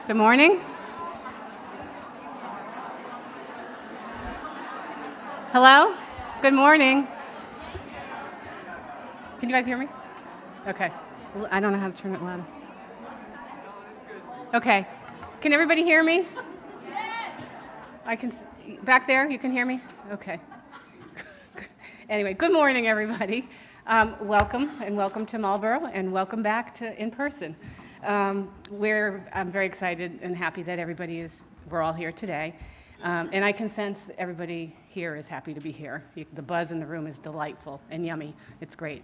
Good morning. Hello? Good morning. Can you guys hear me? Okay. Well, I don't know how to turn it loud. Okay. Can everybody hear me? I can, back there, you can hear me? Okay. Anyway, good morning, everybody. Welcome, and welcome to Marlborough, and welcome back to in person. I'm very excited and happy that we're all here today. And I can sense everybody here is happy to be here. The buzz in the room is delightful and yummy. It's great.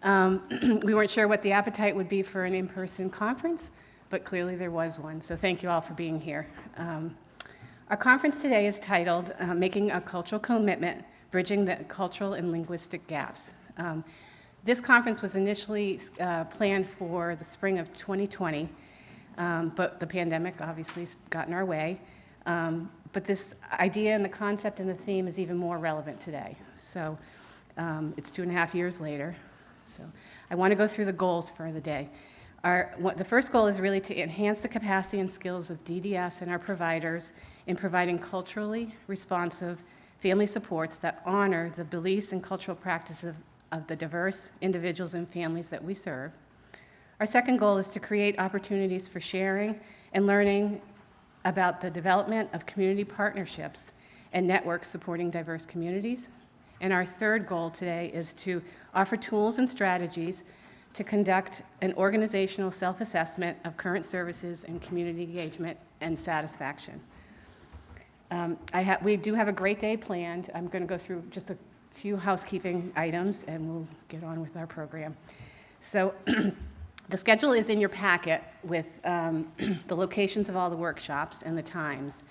We weren't sure what the appetite would be for an in-person conference, but clearly there was one. So thank you all for being here. Our conference today is titled Making a Cultural Commitment, Bridging the Cultural and Linguistic Gaps. This conference was initially planned for the spring of 2020, but the pandemic obviously got in our way. But this idea and the concept and the theme is even more relevant today. So it's 2.5 years later. So I want to go through the goals for the day. The first goal is really to enhance the capacity and skills of DDS and our providers in providing culturally responsive family supports that honor the beliefs and cultural practices of the diverse individuals and families that we serve. Our second goal is to create opportunities for sharing and learning about the development of community partnerships and networks supporting diverse communities. And our third goal today is to offer tools and strategies to conduct an organizational self-assessment of current services and community engagement and satisfaction. We do have a great day planned. I'm going to go through just a few housekeeping items and we'll get on with our program. So the schedule is in your packet with the locations of all the workshops and the times,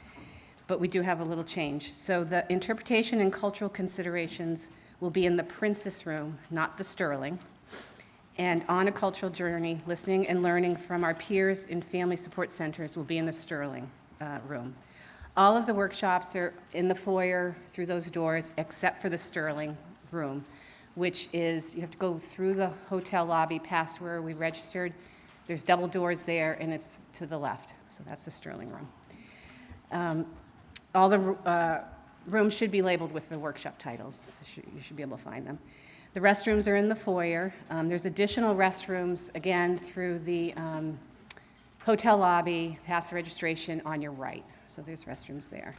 but we do have a little change. So the interpretation and cultural considerations will be in the Princess Room, not the Sterling. And on a cultural journey, listening and learning from our peers in family support centers will be in the Sterling room. All of the workshops are in the foyer through those doors, except for the Sterling room, which is, you have to go through the hotel lobby past where we registered. There's double doors there, and it's to the left. So that's the Sterling room. All the rooms should be labeled with the workshop titles, so you should be able to find them. The restrooms are in the foyer. There's additional restrooms, again, through the hotel lobby, past the registration on your right. So there's restrooms there.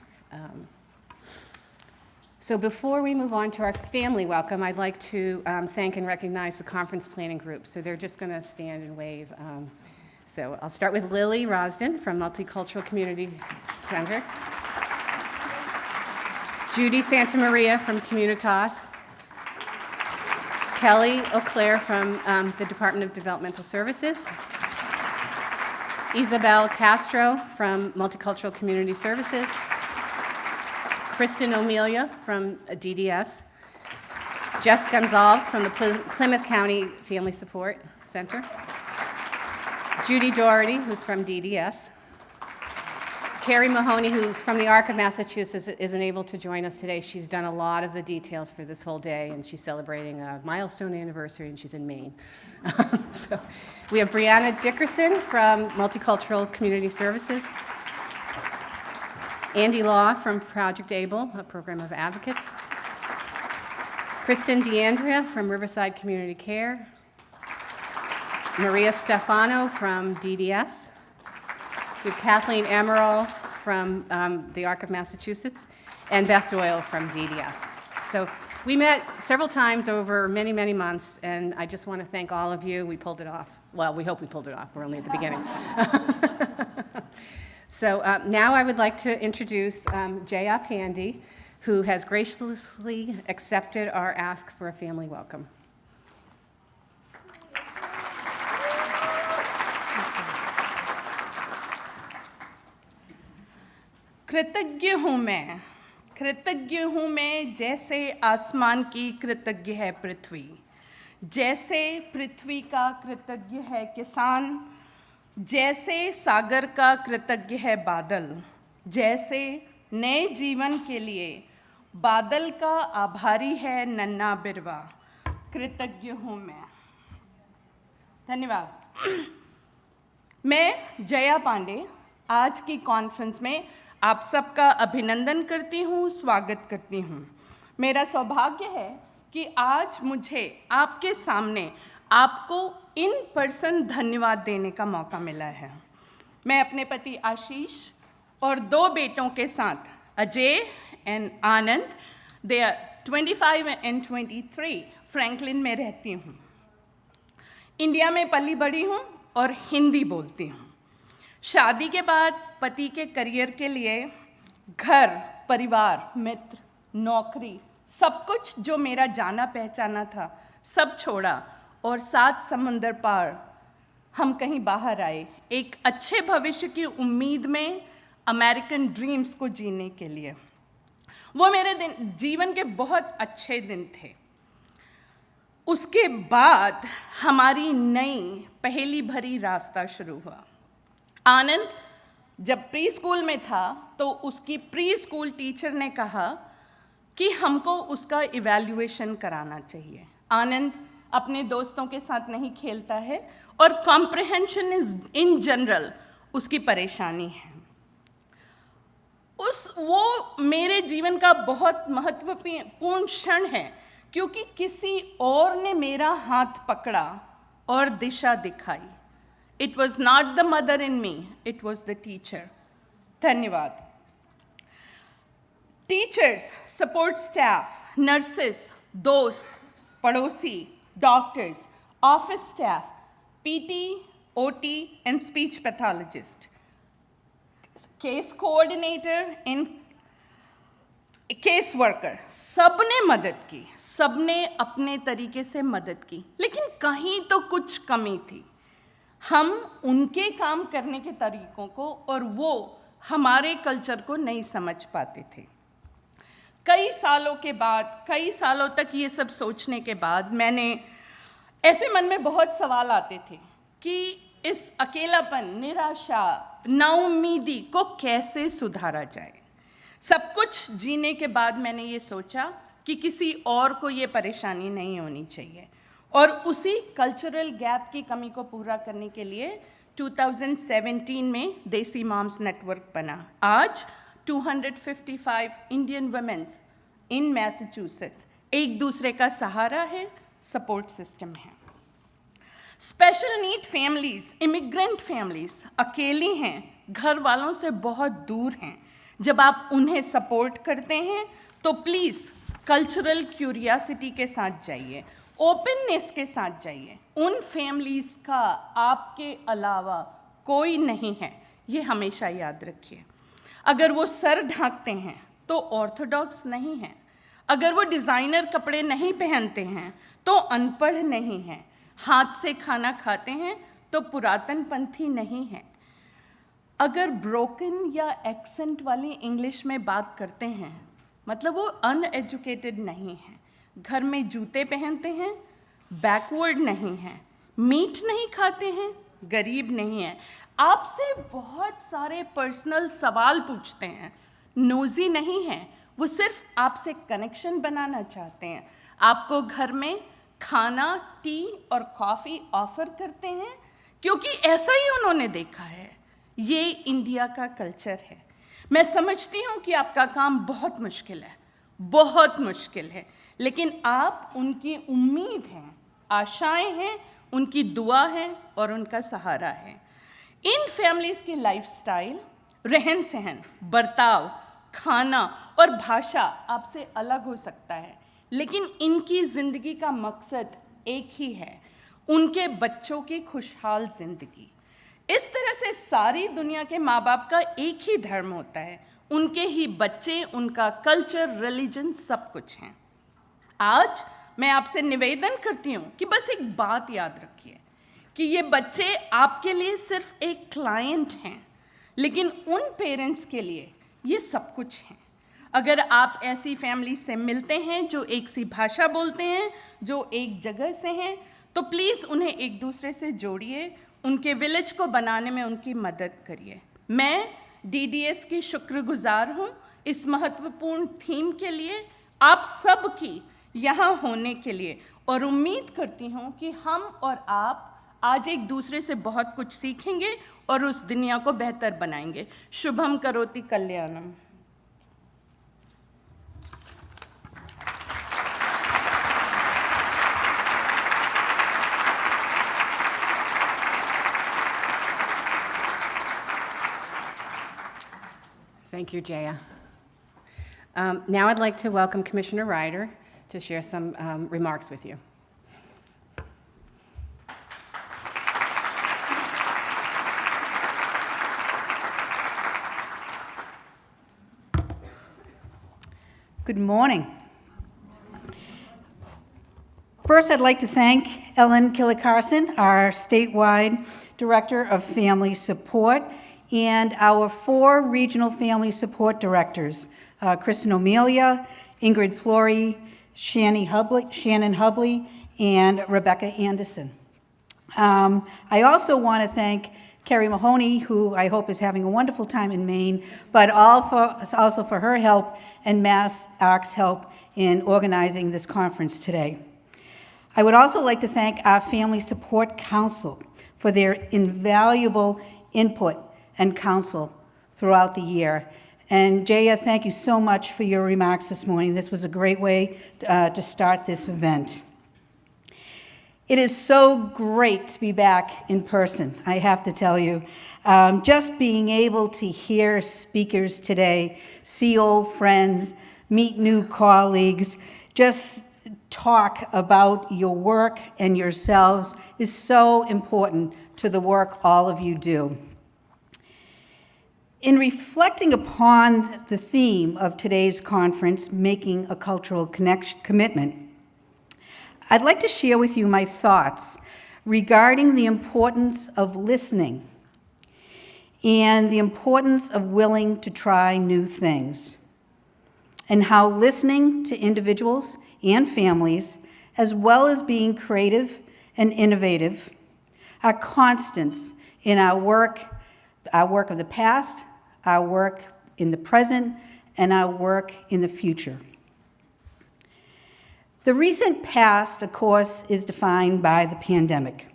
So before we move on to our family welcome, I'd like to thank and recognize the conference planning group. So they're just going to stand and wave. So I'll start with Lily Rosden from Multicultural Community Center. Judy Santamaria from Communitas. Kelly Auclair from the Department of Developmental Services. Isabel Castro from Multicultural Community Services. Kristen O'Melia from DDS. Jess Gonzalez from the Plymouth County Family Support Center. Judy Doherty, who's from DDS. Carrie Mahoney, who's from the ARC of Massachusetts, isn't able to join us today. She's done a lot of the details for this whole day, and she's celebrating a milestone anniversary, and she's in Maine. So we have Brianna Dickerson from Multicultural Community Services. Andy Law from Project ABLE, a program of advocates. Kristen DeAndrea from Riverside Community Care. Maria Stefano from DDS. We have Kathleen Emerald from the ARC of Massachusetts, and Beth Doyle from DDS. So we met several times over many, many months, and I just want to thank all of you. We pulled it off. Well, we hope we pulled it off. We're only at the beginning. So now I would like to introduce Jaya Pandey, who has graciously accepted our ask for a family welcome. कृतज्ञ हूँ मैं जैसे आसमान की कृतज्ञ है पृथ्वी, जैसे पृथ्वी का कृतज्ञ है किसान, जैसे सागर का कृतज्ञ है बादल, जैसे नए जीवन के लिए बादल का आभारी है नन्हा बिरवा, कृतज्ञ हूँ मैं। धन्यवाद। मैं जया पांडे आज की कॉन्फ्रेंस में आप सबका अभिनंदन करती हूँ, स्वागत करती हूँ। मेरा सौभाग्य है कि आज मुझे आपके सामने आपको इन पर्सन धन्यवाद देने का मौका मिला है। मैं अपने पति आशीष और 2 बेटों के साथ Ajay and Anand, they are 25 and 23, Franklin में रहती हूँ। इंडिया में पली बड़ी हूँ और हिंदी बोलती हूँ। शादी के बाद पति के करियर के लिए घर, परिवार, मित्र, नौकरी, सब कुछ जो मेरा जाना पहचाना था, सब छोड़ा और 7 समुंदर पार हम कहीं बाहर आए, एक अच्छे भविष्य की उम्मीद में, अमेरिकन ड्रीम्स को जीने के लिए। वो मेरे जीवन के बहुत अच्छे दिन थे। उसके बाद हमारी नई पहेली भरी रास्ता शुरू हुआ। आनंद जब प्री स्कूल में था तो उसकी प्री स्कूल टीचर ने कहा कि हमको उसका इवैल्यूएशन कराना चाहिए। आनंद अपने दोस्तों के साथ नहीं खेलता है और कॉम्प्रिहेंशन इन जनरल उसकी परेशानी है। वो मेरे जीवन का बहुत महत्वपूर्ण क्षण है क्योंकि किसी और ने मेरा हाथ पकड़ा और दिशा दिखाई। It was not the mother in me, it was the teacher. धन्यवाद। टीचर्स, सपोर्ट स्टाफ, नर्सेस, दोस्त, पड़ोसी, doctors, office staff, PT, OT and speech pathologist, case coordinator and case worker, सबने मदद की, सबने अपने तरीके से मदद की, लेकिन कहीं तो कुछ कमी थी। हम उनके काम करने के तरीकों को और वो हमारे कल्चर को नहीं समझ पाते थे। कई सालों के बाद, कई सालों तक ये सब सोचने के बाद मैंने ऐसे मन में बहुत सवाल आते थे कि इस अकेलापन, निराशा, नाउम्मीदी को कैसे सुधारा जाए। सब कुछ जीने के बाद मैंने ये सोचा कि किसी और को ये परेशानी नहीं होनी चाहिए और उसी कल्चरल गैप की कमी को पूरा करने के लिए 2017 में देसी मॉम्स नेटवर्क बना। आज 255 इंडियन वुमेन्स इन मैसाचुसेट्स एक दूसरे का सहारा है, सपोर्ट सिस्टम है। Special need families, immigrant families अकेली हैं, घर वालों से बहुत दूर हैं। जब आप उन्हें सपोर्ट करते हैं तो प्लीज़ कल्चरल क्यूरियासिटी के साथ जाइए, ओपननेस के साथ जाइए। उन फैमिलीज़ का आपके अलावा कोई नहीं है, ये हमेशा याद रखिए। अगर वो सर ढांकते हैं तो ऑर्थोडॉक्स नहीं हैं, अगर वो डिज़ाइनर कपड़े नहीं पहनते हैं तो अनपढ़ नहीं हैं, हाथ से खाना खाते हैं तो पुरातनपंथी नहीं हैं, अगर ब्रोकन या एक्सेंट वाली इंग्लिश में बात करते हैं मतलब वो अनएजुकेटेड नहीं हैं, घर में जूते पहनते हैं, बैकवर्ड नहीं हैं, मीट नहीं खाते हैं, गरीब नहीं हैं, आपसे बहुत सारे पर्सनल सवाल पूछते हैं, नोजी नहीं हैं, वो सिर्फ आपसे कनेक्शन बनाना चाहते हैं, आपको घर में खाना, टी और कॉफ़ी ऑफर करते हैं क्योंकि ऐसा ही उन्होंने देखा है। ये इंडिया का कल्चर है। मैं समझती हूँ कि आपका काम बहुत मुश्किल है, बहुत मुश्किल है, लेकिन आप उनकी उम्मीद हैं, आशाएं हैं, उनकी दुआ है और उनका सहारा है। इन फैमिलीज़ की लाइफस्टाइल, रहन सहन, बर्ताव, खाना और भाषा आपसे अलग हो सकता है, लेकिन इनकी ज़िंदगी का मकसद एक ही है, उनके बच्चों की खुशहाल ज़िंदगी। इस तरह से सारी दुनिया के माँ बाप का एक ही धर्म होता है, उनके ही बच्चे, उनका कल्चर, रिलीजन सब कुछ हैं। आज मैं आपसे निवेदन करती हूँ कि बस एक बात याद रखिए कि ये बच्चे आपके लिए सिर्फ एक क्लाइंट हैं, लेकिन उन पेरेंट्स के लिए ये सब कुछ हैं। अगर आप ऐसी फैमिली से मिलते हैं जो एक सी भाषा बोलते हैं, जो एक जगह से हैं, तो प्लीज़ उन्हें एक दूसरे से जोड़िए, उनके विलेज को बनाने में उनकी मदद करिए। मैं DDS की शुक्रगुजार हूँ इस महत्वपूर्ण थीम के लिए, आप सब की यहाँ होने के लिए, और उम्मीद करती हूँ कि हम और आप आज एक दूसरे से बहुत कुछ सीखेंगे और उस दुनिया को बेहतर बनाएंगे। शुभम करोति कल्याणम। Thank you, Jaya. Now I'd like to welcome Commissioner Ryder to share some remarks with you. Good morning. First, I'd like to thank Ellen Killicarson, our statewide Director of Family Support, and our 4 regional family support directors, Kristen O'Melia, Ingrid Flory, Shannon Hubley, and Rebecca Anderson. I also want to thank Carrie Mahoney, who I hope is having a wonderful time in Maine, but also for her help and Mass ARC's help in organizing this conference today. I would also like to thank our Family Support Council for their invaluable input and counsel throughout the year. And Jaya, thank you so much for your remarks this morning. This was a great way to start this event. It is so great to be back in person, I have to tell you. Just being able to hear speakers today, see old friends, meet new colleagues, just talk about your work and yourselves is so important to the work all of you do. In reflecting upon the theme of today's conference, Making a Cultural Commitment, I'd like to share with you my thoughts regarding the importance of listening and the importance of willing to try new things, and how listening to individuals and families, as well as being creative and innovative, are constants in our work of the past, our work in the present, and our work in the future. The recent past, of course, is defined by the pandemic.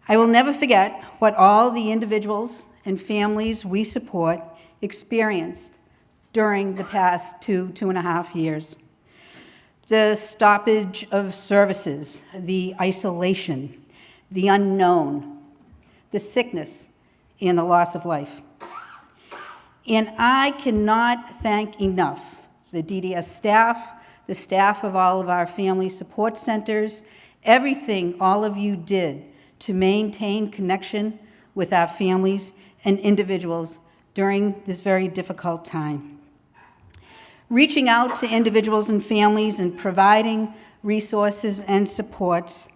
I will never forget what all the individuals and families we support experienced during the past 2.5 years. The stoppage of services, the isolation, the unknown, the sickness, and the loss of life. And I cannot thank enough the DDS staff, the staff of all of our family support centers, everything all of you did to maintain connection with our families and individuals during this very difficult time. Reaching out to individuals and families and providing resources and supports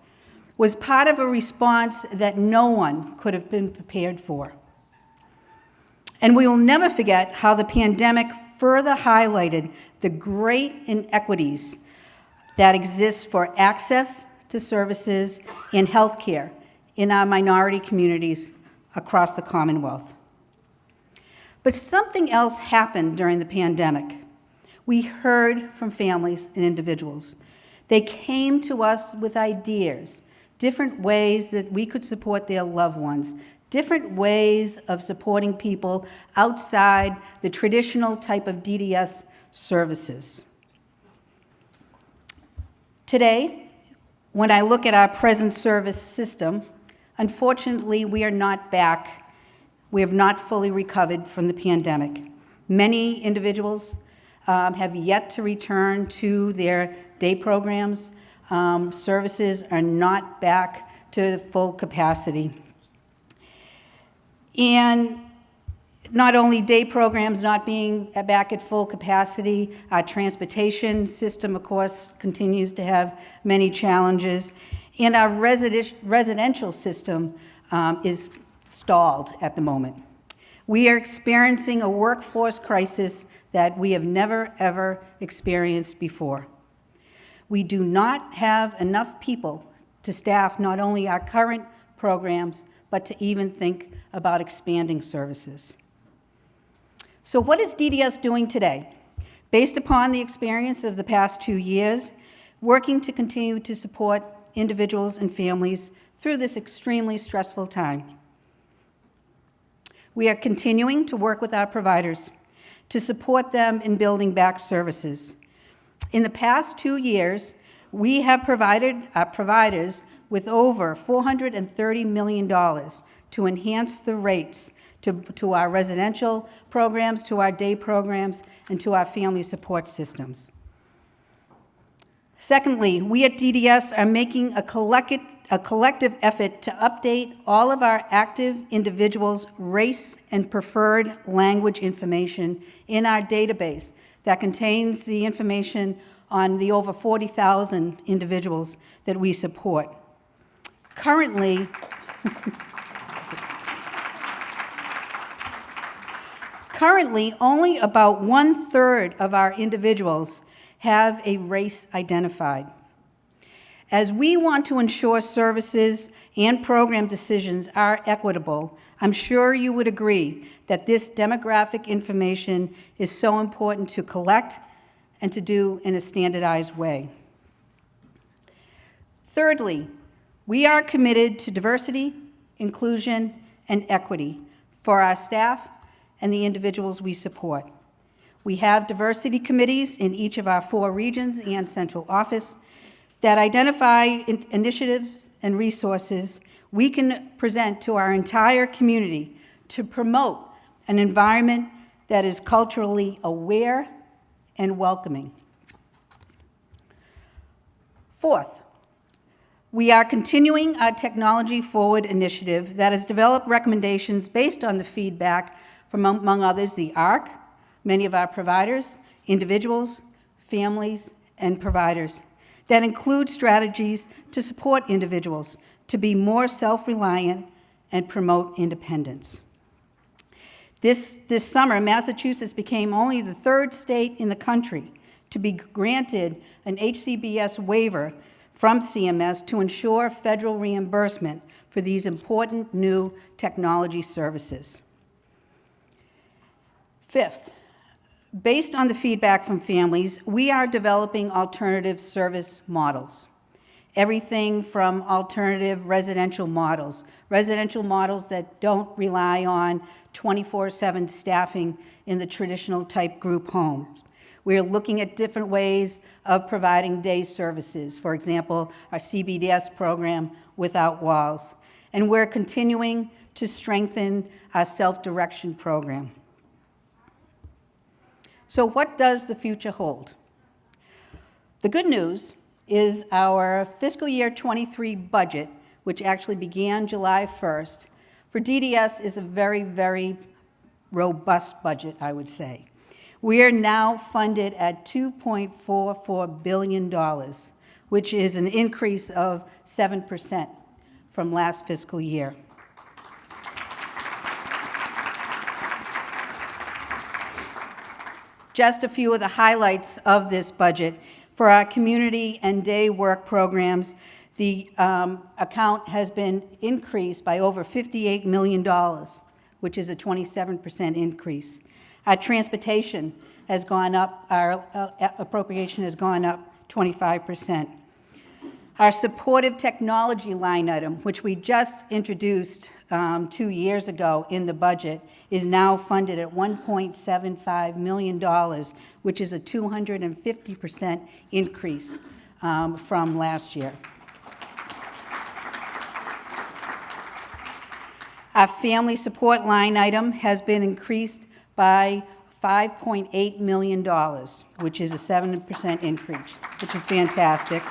was part of a response that no one could have been prepared for. And we will never forget how the pandemic further highlighted the great inequities that exist for access to services and healthcare in our minority communities across the Commonwealth. But something else happened during the pandemic. We heard from families and individuals. They came to us with ideas, different ways that we could support their loved ones, different ways of supporting people outside the traditional type of DDS services. Today, when I look at our present service system, unfortunately, we are not back. We have not fully recovered from the pandemic. Many individuals have yet to return to their day programs. Services are not back to full capacity. And not only day programs not being back at full capacity, our transportation system, of course, continues to have many challenges, and our residential system is stalled at the moment. We are experiencing a workforce crisis that we have never, ever experienced before. We do not have enough people to staff not only our current programs, but to even think about expanding services. So what is DDS doing today? Based upon the experience of the past 2 years, working to continue to support individuals and families through this extremely stressful time. We are continuing to work with our providers to support them in building back services. In the past 2 years, we have provided our providers with over $430 million to enhance the rates to our residential programs, to our day programs, and to our family support systems. Secondly, we at DDS are making a collective effort to update all of our active individuals' race and preferred language information in our database that contains the information on the over 40,000 individuals that we support. Currently, only about 1/3 of our individuals have a race identified. As we want to ensure services and program decisions are equitable, I'm sure you would agree that this demographic information is so important to collect and to do in a standardized way. Thirdly, we are committed to diversity, inclusion, and equity for our staff and the individuals we support. We have diversity committees in each of our 4 regions and central office that identify initiatives and resources we can present to our entire community to promote an environment that is culturally aware and welcoming. Fourth, we are continuing our Technology Forward initiative that has developed recommendations based on the feedback from, among others, the ARC, many of our providers, individuals, families, and providers, that include strategies to support individuals to be more self-reliant and promote independence. This summer, Massachusetts became only the 3rd state in the country to be granted an HCBS waiver from CMS to ensure federal reimbursement for these important new technology services. Fifth, based on the feedback from families, we are developing alternative service models. Everything from alternative residential models that don't rely on 24/7 staffing in the traditional type group homes. We're looking at different ways of providing day services, for example, our CBDS program, Without Walls. And we're continuing to strengthen our self-direction program. So what does the future hold? The good news is our fiscal year 23 budget, which actually began July 1st, for DDS is a very, very robust budget, I would say. We are now funded at $2.44 billion, which is an increase of 7% from last fiscal year. Just a few of the highlights of this budget. For our community and day work programs, the account has been increased by over $58 million, which is a 27% increase. Our transportation has gone up, our appropriation has gone up 25%. Our supportive technology line item, which we just introduced 2 years ago in the budget, is now funded at $1.75 million, which is a 250% increase from last year. Our family support line item has been increased by $5.8 million, which is a 7% increase, which is fantastic.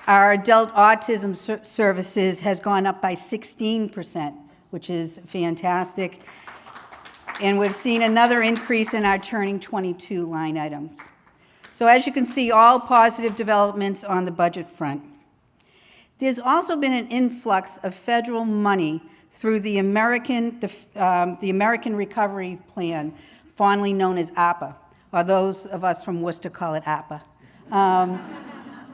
Our adult autism services has gone up by 16%, which is fantastic. And we've seen another increase in our Turning 22 line items. So as you can see, all positive developments on the budget front. There's also been an influx of federal money through the American Recovery Plan, fondly known as APA, or those of us from Worcester call it APA.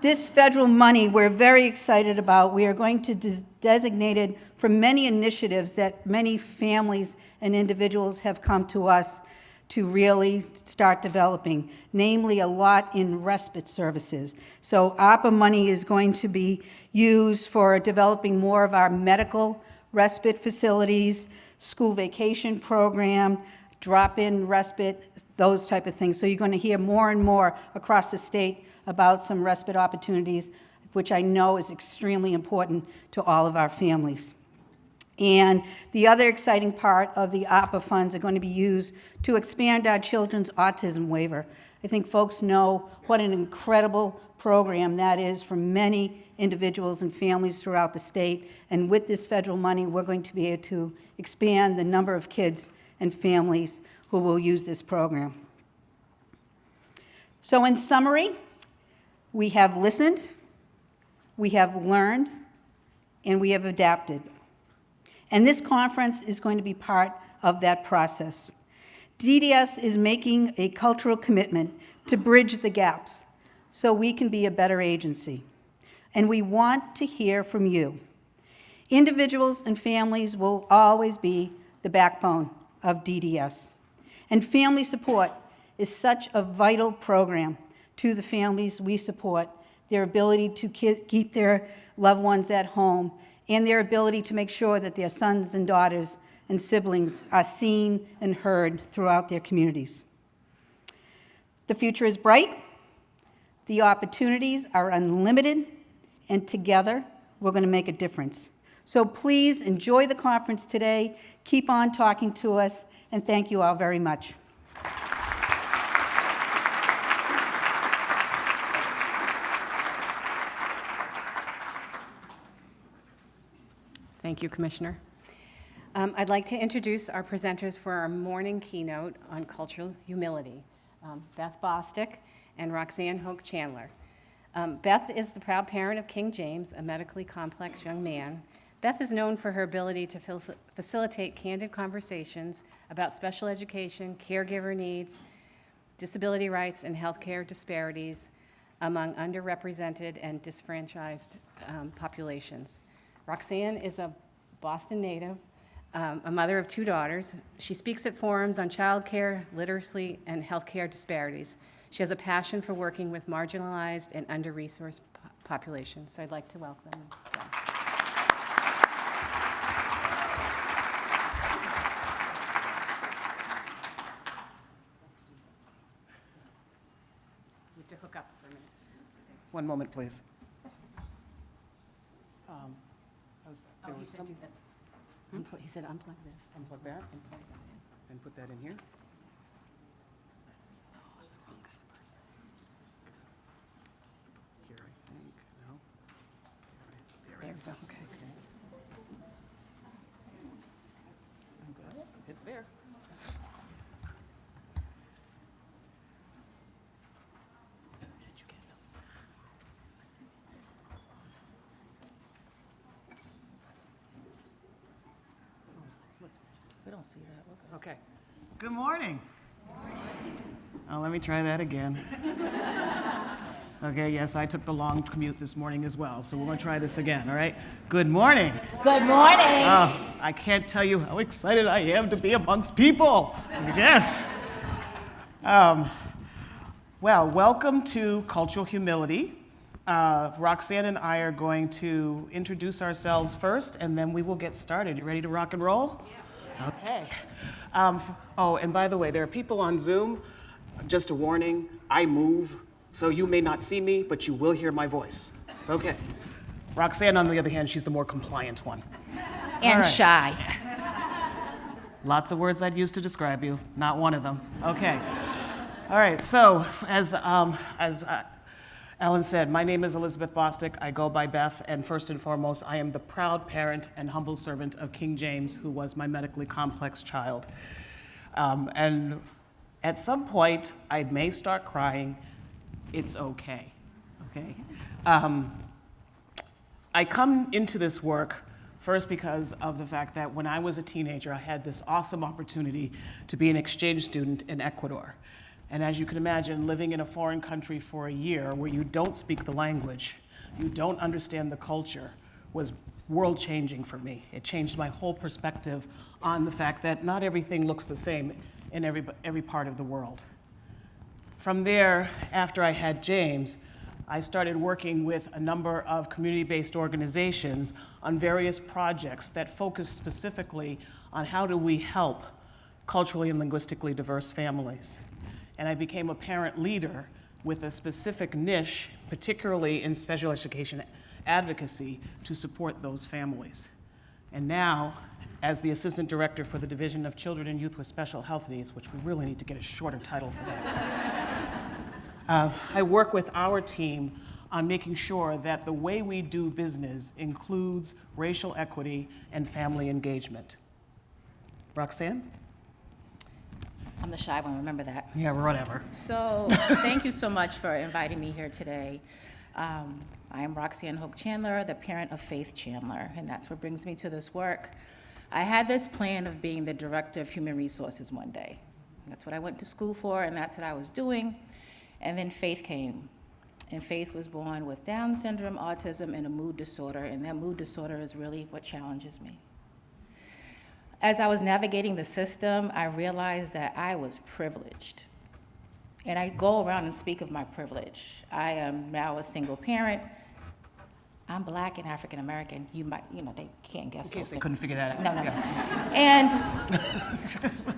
This federal money we're very excited about. We are going to designate it for many initiatives that many families and individuals have come to us to really start developing, namely a lot in respite services. So ARPA money is going to be used for developing more of our medical respite facilities, school vacation program, drop-in respite, those type of things. So you're going to hear more and more across the state about some respite opportunities, which I know is extremely important to all of our families. And the other exciting part of the ARPA funds are going to be used to expand our children's autism waiver. I think folks know what an incredible program that is for many individuals and families throughout the state. And with this federal money, we're going to be able to expand the number of kids and families who will use this program. So in summary, we have listened, we have learned, and we have adapted. And this conference is going to be part of that process. DDS is making a cultural commitment to bridge the gaps so we can be a better agency. And we want to hear from you. Individuals and families will always be the backbone of DDS. And family support is such a vital program to the families we support, their ability to keep their loved ones at home, and their ability to make sure that their sons and daughters and siblings are seen and heard throughout their communities. The future is bright, the opportunities are unlimited, and together we're going to make a difference. So please enjoy the conference today, keep on talking to us, and thank you all very much. Thank you, Commissioner. I'd like to introduce our presenters for our morning keynote on cultural humility, Beth Bostic and Roxanne Hoke-Chandler. Beth is the proud parent of King James, a medically complex young man. Beth is known for her ability to facilitate candid conversations about special education, caregiver needs, disability rights, and healthcare disparities among underrepresented and disfranchised populations. Roxanne is a Boston native, a mother of 2 daughters. She speaks at forums on childcare, literacy, and healthcare disparities. She has a passion for working with marginalized and under-resourced populations. So I'd like to welcome them. You have to hook up for a minute. One moment, please. Oh, he said do this. He said unplug this. Unplug that And plug that in. and put that in here. Oh, I'm the wrong kind of person. Here, I think. No. There we go, okay. I'm good. It's there. Did you get notes? We don't see that. Okay. Good morning. Oh, let me try that again. Okay, yes, I took the long commute this morning as well, so we're going to try this again, all right? Good morning. Good morning. Oh, I can't tell you how excited I am to be amongst people. Yes. Well, welcome to Cultural Humility. Roxanne and I are going to introduce ourselves first, and then we will get started. You ready to rock and roll? Yeah. Okay. Oh, and by the way, there are people on Zoom. Just a warning, I move, so you may not see me, but you will hear my voice. Okay. Roxanne, on the other hand, she's the more compliant one. And All right. shy. Lots of words I'd use to describe you, not one of them. Okay. All right, so as Ellen said, my name is Elizabeth Bostic. I go by Beth, and first and foremost, I am the proud parent and humble servant of King James, who was my medically complex child. And at some point, I may start crying. It's okay, okay? I come into this work first because of the fact that when I was a teenager, I had this awesome opportunity to be an exchange student in Ecuador. And as you can imagine, living in a foreign country for a year where you don't speak the language, you don't understand the culture, was world-changing for me. It changed my whole perspective on the fact that not everything looks the same in every part of the world. From there, after I had James, I started working with a number of community-based organizations on various projects that focused specifically on how do we help culturally and linguistically diverse families. And I became a parent leader with a specific niche, particularly in special education advocacy, to support those families. And now, as the Assistant Director for the Division of Children and Youth with Special Health Needs, which we really need to get a shorter title for that, I work with our team on making sure that the way we do business includes racial equity and family engagement. Roxanne? I'm the shy one, remember that. Yeah, whatever. So, thank you so much for inviting me here today. I am Roxanne Hoke-Chandler, the parent of Faith Chandler, and that's what brings me to this work. I had this plan of being the Director of Human Resources one day. That's what I went to school for, and that's what I was doing. And then Faith came. And Faith was born with Down syndrome, autism, and a mood disorder, and that mood disorder is really what challenges me. As I was navigating the system, I realized that I was privileged. And I go around and speak of my privilege. I am now a single parent. I'm Black and African American. You might, they can't guess. In case they couldn't figure that out. No. Yeah. And,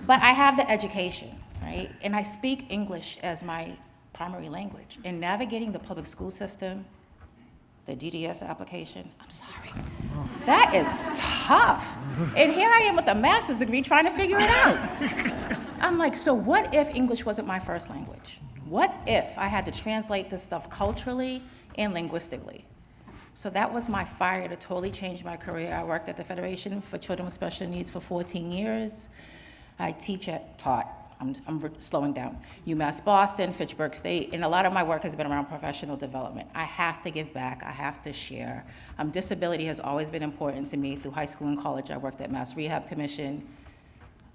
but I have the education, right? And I speak English as my primary language. In navigating the public school system, the DDS application, I'm sorry, that is tough. And here I am with a master's degree trying to figure it out. I'm like, so what if English wasn't my first language? What if I had to translate this stuff culturally and linguistically? So that was my fire to totally change my career. I worked at the Federation for Children with Special Needs for 14 years. I I'm slowing down, UMass Boston, Fitchburg State, and a lot of my work has been around professional development. I have to give back, I have to share. Disability has always been important to me. Through high school and college, I worked at Mass Rehab Commission.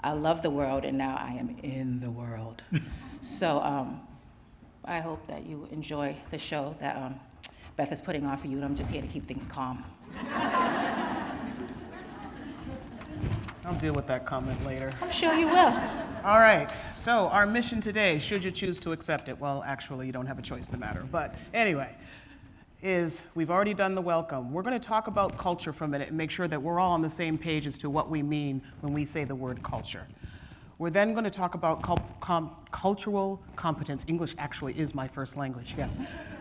I love the world, and now I am in the world. So I hope that you enjoy the show that Beth is putting on for you, and I'm just here to keep things calm. I'll deal with that comment later. I'm sure you will. All right, so our mission today, should you choose to accept it, well, actually, you don't have a choice in the matter, but anyway, is we've already done the welcome. We're going to talk about culture for a minute and make sure that we're all on the same page as to what we mean when we say the word culture. We're then going to talk about cultural competence. English actually is my first language, yes.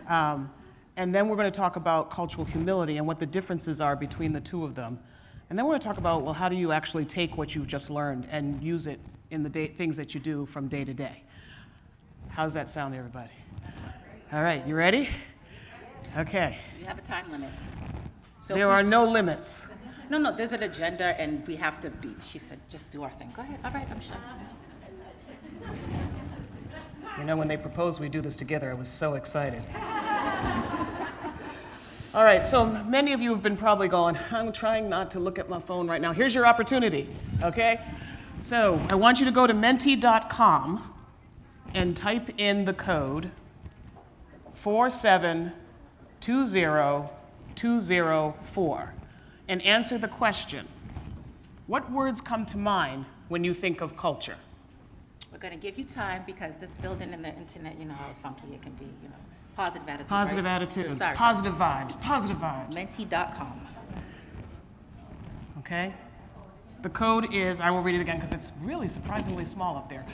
And then we're going to talk about cultural humility and what the differences are between the two of them. And then we're going to talk about, well, how do you actually take what you've just learned and use it in the things that you do from day to day. How's that sound, everybody? All right, you ready? Okay. You have a time limit. So There are no limits. No, there's an agenda and we have to be. She said, just do our thing. Go ahead. All right, I'm sure. You know, when they proposed we do this together, I was so excited. All right, so many of you have been probably going, I'm trying not to look at my phone right now. Here's your opportunity, okay? So I want you to go to menti.com and type in the code 4720204 and answer the question. What words come to mind when you think of culture? We're going to give you time because this building and the internet, you know how funky it can be, you know. Positive attitude. Positive right? attitude. Sorry. Positive vibes. Positive vibes. Menti.com. Okay? The code is, I will read it again because it's really surprisingly small up there,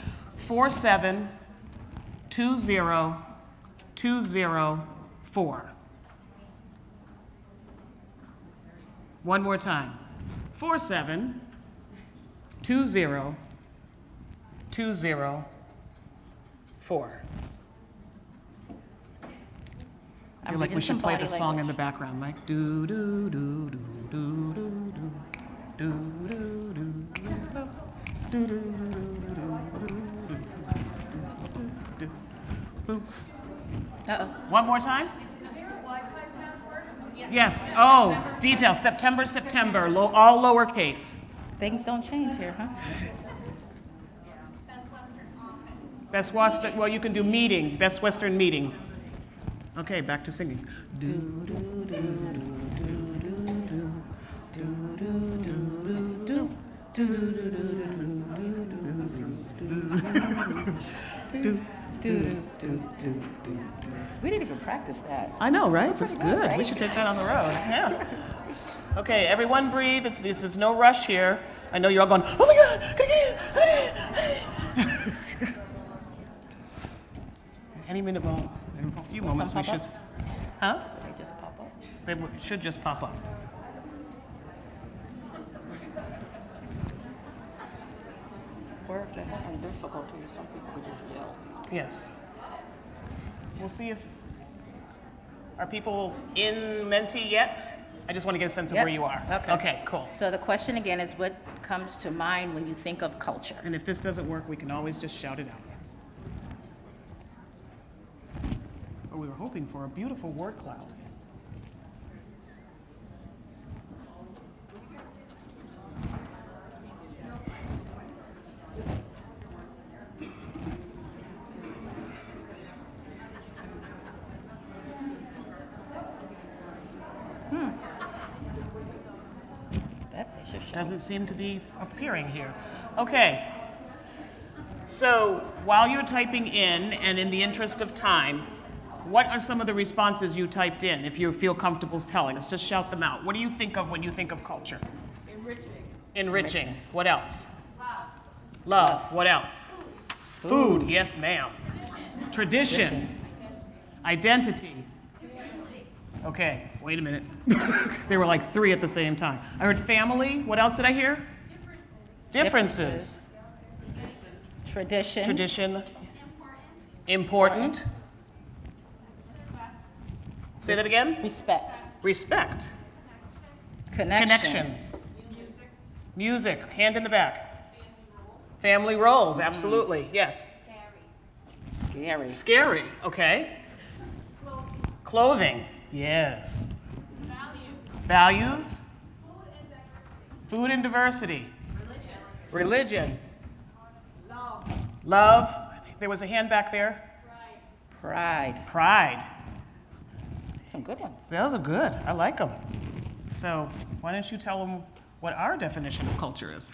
4720204. One more time. 4720204. I feel like we should play the song in the background, like do do do do do do do do do do do do. Uh-oh. One more time. Is there a Wi-Fi password? Yes. Oh, details. September, all lowercase. Things don't change here, huh? Best Western. Well, you can do meeting. Best Western meeting. Okay, back to singing. We didn't even practice that. I know, right? That's Pretty good, good. We right? should take that on the road. Yeah. Okay, everyone breathe. There's no rush here. I know you're all going, oh my God, gotta get in. Any minute, in a few moments, we some should. pop Huh? They just pop up. They should just pop up. Or if they're having difficulty, some people could just yell. Yes. We'll see if, are people in Menti yet? I just want to get a sense of Yep. where you are. Okay. Okay, cool. So the question again is, what comes to mind when you think of culture? And if this doesn't work, we can always just shout it out. Or we were hoping for a beautiful word cloud. That they should show. Doesn't seem to be appearing here. Okay. So while you're typing in, and in the interest of time, what are some of the responses you typed in, if you feel comfortable telling us? Just shout them out. What do you think of when you think of culture? Enriching. What else? Love. What else? Food. Yes, ma'am. Tradition. Identity. Okay, wait a minute. There were like three at the same time. I heard family. What else did I hear? Differences. Tradition. Tradition. Important. Say that again. Respect. Respect. Connection. Connection. Music. Hand in the back. Family roles. Absolutely. Yes. Scary. Scary. Okay. Clothing. Yes. Values. Food and diversity. Religion. Love. I think there was a hand back there. Pride. Pride. Some good ones. Those are good. I like them. So why don't you tell them what our definition of culture is?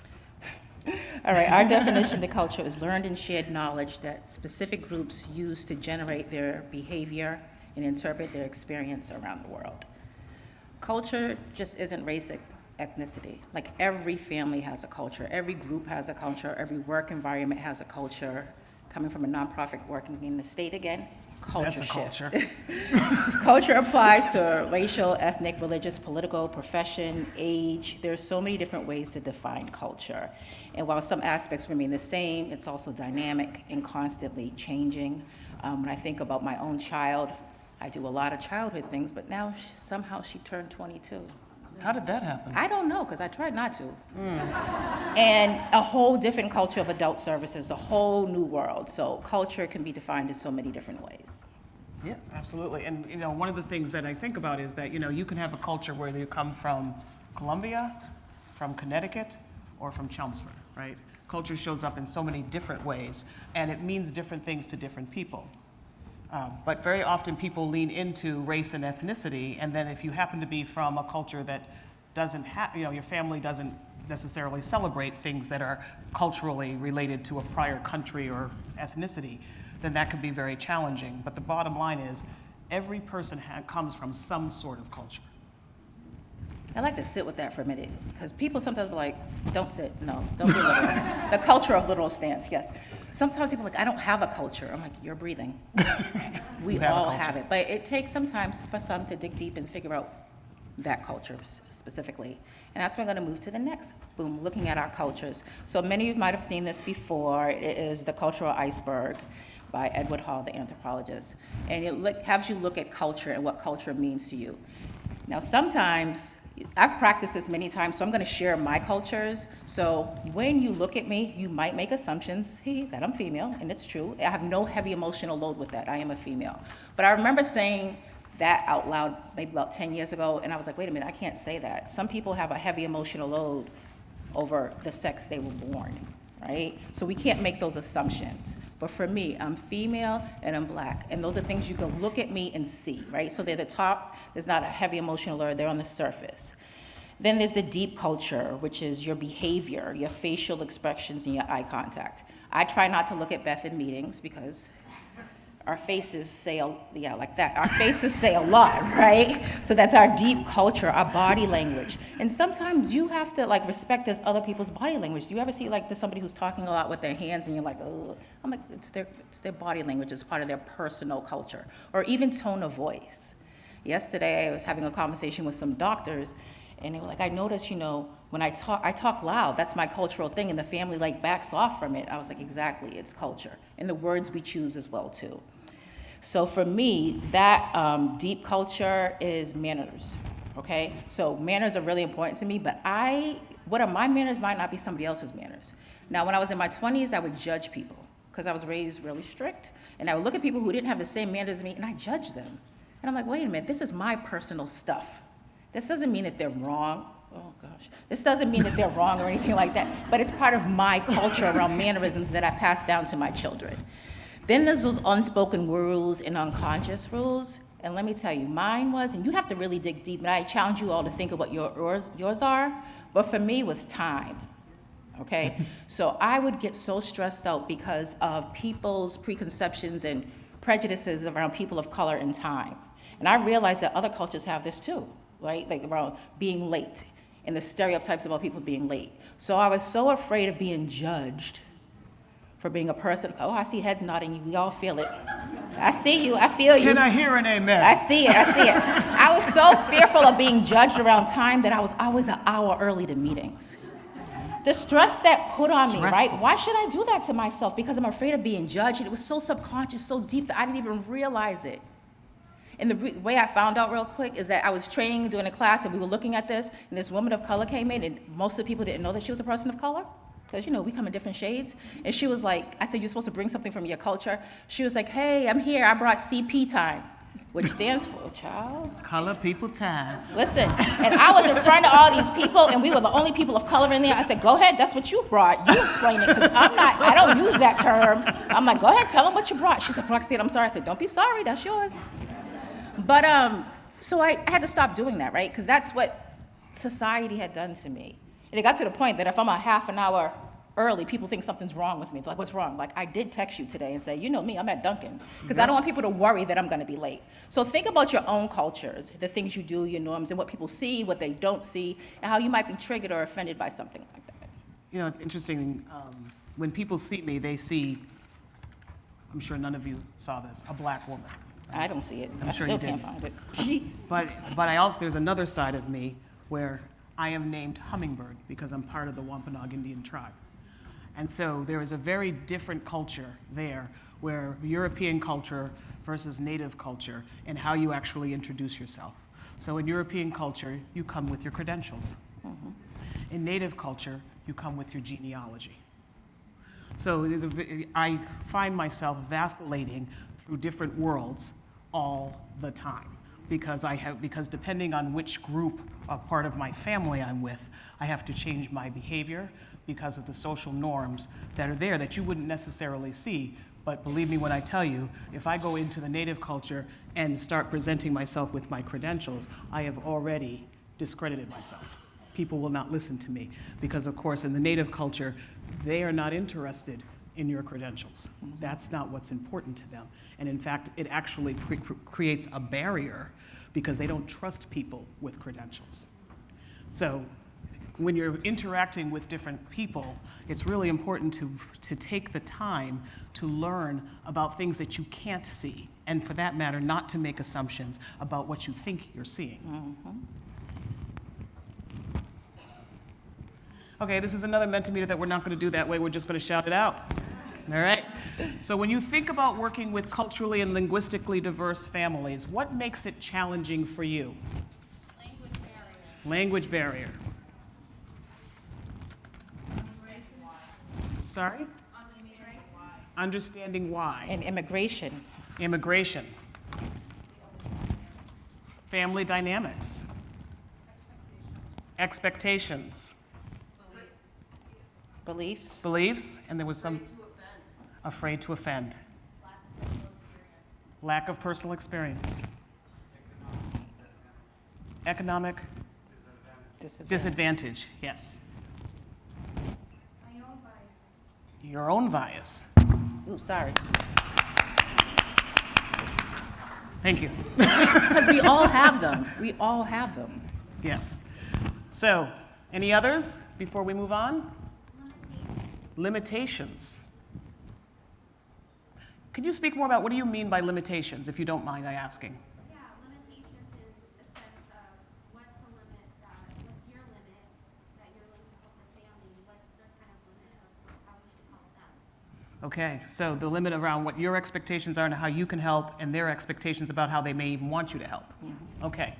All right, our definition of culture is learned and shared knowledge that specific groups use to generate their behavior and interpret their experience around the world. Culture just isn't race, ethnicity. Like every family has a culture, every group has a culture, every work environment has a culture. Coming from a nonprofit working in the state again, culture That's a shift. culture. Culture applies to racial, ethnic, religious, political, profession, age. There's so many different ways to define culture. And while some aspects remain the same, it's also dynamic and constantly changing. When I think about my own child, I do a lot of childhood things, but now somehow she turned 22. How did that happen? I don't know, because I tried not to. And a whole different culture of adult services, a whole new world. So culture can be defined in so many different ways. Yeah, absolutely. And one of the things that I think about is that you can have a culture where you come from Columbia, from Connecticut, or from Chelmsford, right? Culture shows up in so many different ways, and it means different things to different people. But very often people lean into race and ethnicity, and then if you happen to be from a culture that doesn't have, your family doesn't necessarily celebrate things that are culturally related to a prior country or ethnicity, then that can be very challenging. But the bottom line is, every person comes from some sort of culture. I like to sit with that for a minute, because people sometimes be like, don't sit, no, don't be literal. The culture of literal stance, yes. Sometimes people are like, I don't have a culture. I'm like, you're breathing. We You have a all culture. have it, but it takes sometimes for some to dig deep and figure out that culture specifically. And that's when we're gonna move to the next, boom, looking at our cultures. So many of you might have seen this before. It is The Cultural Iceberg by Edward Hall, the anthropologist. And it has you look at culture and what culture means to you. Now, sometimes, I've practiced this many times, so I'm gonna share my cultures. So when you look at me, you might make assumptions, that I'm female, and it's true. I have no heavy emotional load with that, I am a female. But I remember saying that out loud maybe about 10 years ago, and I was like, wait a minute, I can't say that. Some people have a heavy emotional load over the sex they were born, right? So we can't make those assumptions. But for me, I'm female and I'm Black, and those are things you can look at me and see, right? So they're the top, there's not a heavy emotional load, they're on the surface. Then there's the deep culture, which is your behavior, your facial expressions, and your eye contact. I try not to look at Beth in meetings because our faces say, like that. Our faces say a lot, right? So that's our deep culture, our body language. And sometimes you have to like respect as other people's body language. You ever see like there's somebody who's talking a lot with their hands and you're like, oh, I'm like, it's their body language, it's part of their personal culture. Or even tone of voice. Yesterday I was having a conversation with some doctors and they were like, I noticed, when I talk loud, that's my cultural thing, and the family like backs off from it. I was like, exactly, it's culture. And the words we choose as well too. So for me, that deep culture is manners, okay? So manners are really important to me, but what are my manners might not be somebody else's manners. Now, when I was in my 20s, I would judge people because I was raised really strict, and I would look at people who didn't have the same manners as me, and I judged them. And I'm like, wait a minute, this is my personal stuff. This doesn't mean that they're wrong. Oh gosh, this doesn't mean that they're wrong or anything like that, but it's part of my culture around mannerisms that I pass down to my children. Then there's those unspoken rules and unconscious rules, and let me tell you, mine was, and you have to really dig deep, and I challenge you all to think of what yours are, but for me it was time, okay? So I would get so stressed out because of people's preconceptions and prejudices around people of color and time. And I realized that other cultures have this too, right? Like around being late and the stereotypes about people being late. So I was so afraid of being judged for being a person. Oh, I see heads nodding. We all feel it. I see you. I feel you. Can I hear an amen? I see it. I was so fearful of being judged around time that I was always an hour early to meetings. The stress that put on me, right? Why should I do that to myself? Because I'm afraid of being judged. And it was so subconscious, so deep that I didn't even realize it. And the way I found out real quick is that I was training, doing a class, and we were looking at this, and this woman of color came in, and most of the people didn't know that she was a person of color, because, we come in different shades. And she was like, I said, you're supposed to bring something from your culture. She was like, hey, I'm here, I brought CP time, which stands for, child. Color people time. Listen, and I was in front of all these people, and we were the only people of color in there. I said, go ahead, that's what you brought. You explain it, because I don't use that term. I'm like, go ahead, tell them what you brought. She said, Roxanne, I'm sorry. I said, don't be sorry, that's yours. But, so I had to stop doing that, right? Because that's what society had done to me. And it got to the point that if I'm a half an hour early, people think something's wrong with me. They're like, what's wrong? Like, I did text you today and say, you know me, I'm at Dunkin'. Because I don't want people to worry that I'm gonna be late. So think about your own cultures, the things you do, your norms, and what people see, what they don't see, and how you might be triggered or offended by something like that. It's interesting, when people see me, they see, I'm sure none of you saw this, a black woman. I don't see it. I'm I sure still you can't didn't. find it. But I also, there's another side of me where I am named Hummingbird because I'm part of the Wampanoag Indian tribe. And so there is a very different culture there where European culture versus native culture and how you actually introduce yourself. So in European culture, you come with your credentials. Mm-hmm. In native culture, you come with your genealogy. So I find myself vacillating through different worlds all the time because depending on which group or part of my family I'm with, I have to change my behavior because of the social norms that are there that you wouldn't necessarily see. But believe me when I tell you, if I go into the native culture and start presenting myself with my credentials, I have already discredited myself. People will not listen to me because, of course, in the native culture, they are not interested in your credentials. That's not what's important to them. And in fact, it actually creates a barrier because they don't trust people with credentials. So when you're interacting with different people, it's really important to take the time to learn about things that you can't see, and for that matter, not to make assumptions about what you think you're seeing. Mm-hmm. Okay, this is another Mentimeter that we're not going to do that way. We're just going to shout it out. All right? So when you think about working with culturally and linguistically diverse families, what makes it challenging for you? Language barrier. Language barrier. Sorry? Understanding why. And immigration. Immigration. Family dynamics. Expectations. Beliefs. Beliefs, and there was some afraid to offend. Lack of personal experience. Economic disadvantage, yes. your own bias. Ooh, sorry. Thank you. Because we all have them. We all have them. Yes. So, any others before we move on? Limitations. Could you speak more about what do you mean by limitations, if you don't mind I asking? Yeah, limitations in the sense of what's a limit what's your limit that you're looking for family? What's their kind of limit of how we should help them? Okay, so the limit around what your expectations are and how you can help, and their expectations about how they may even want you to help. Okay,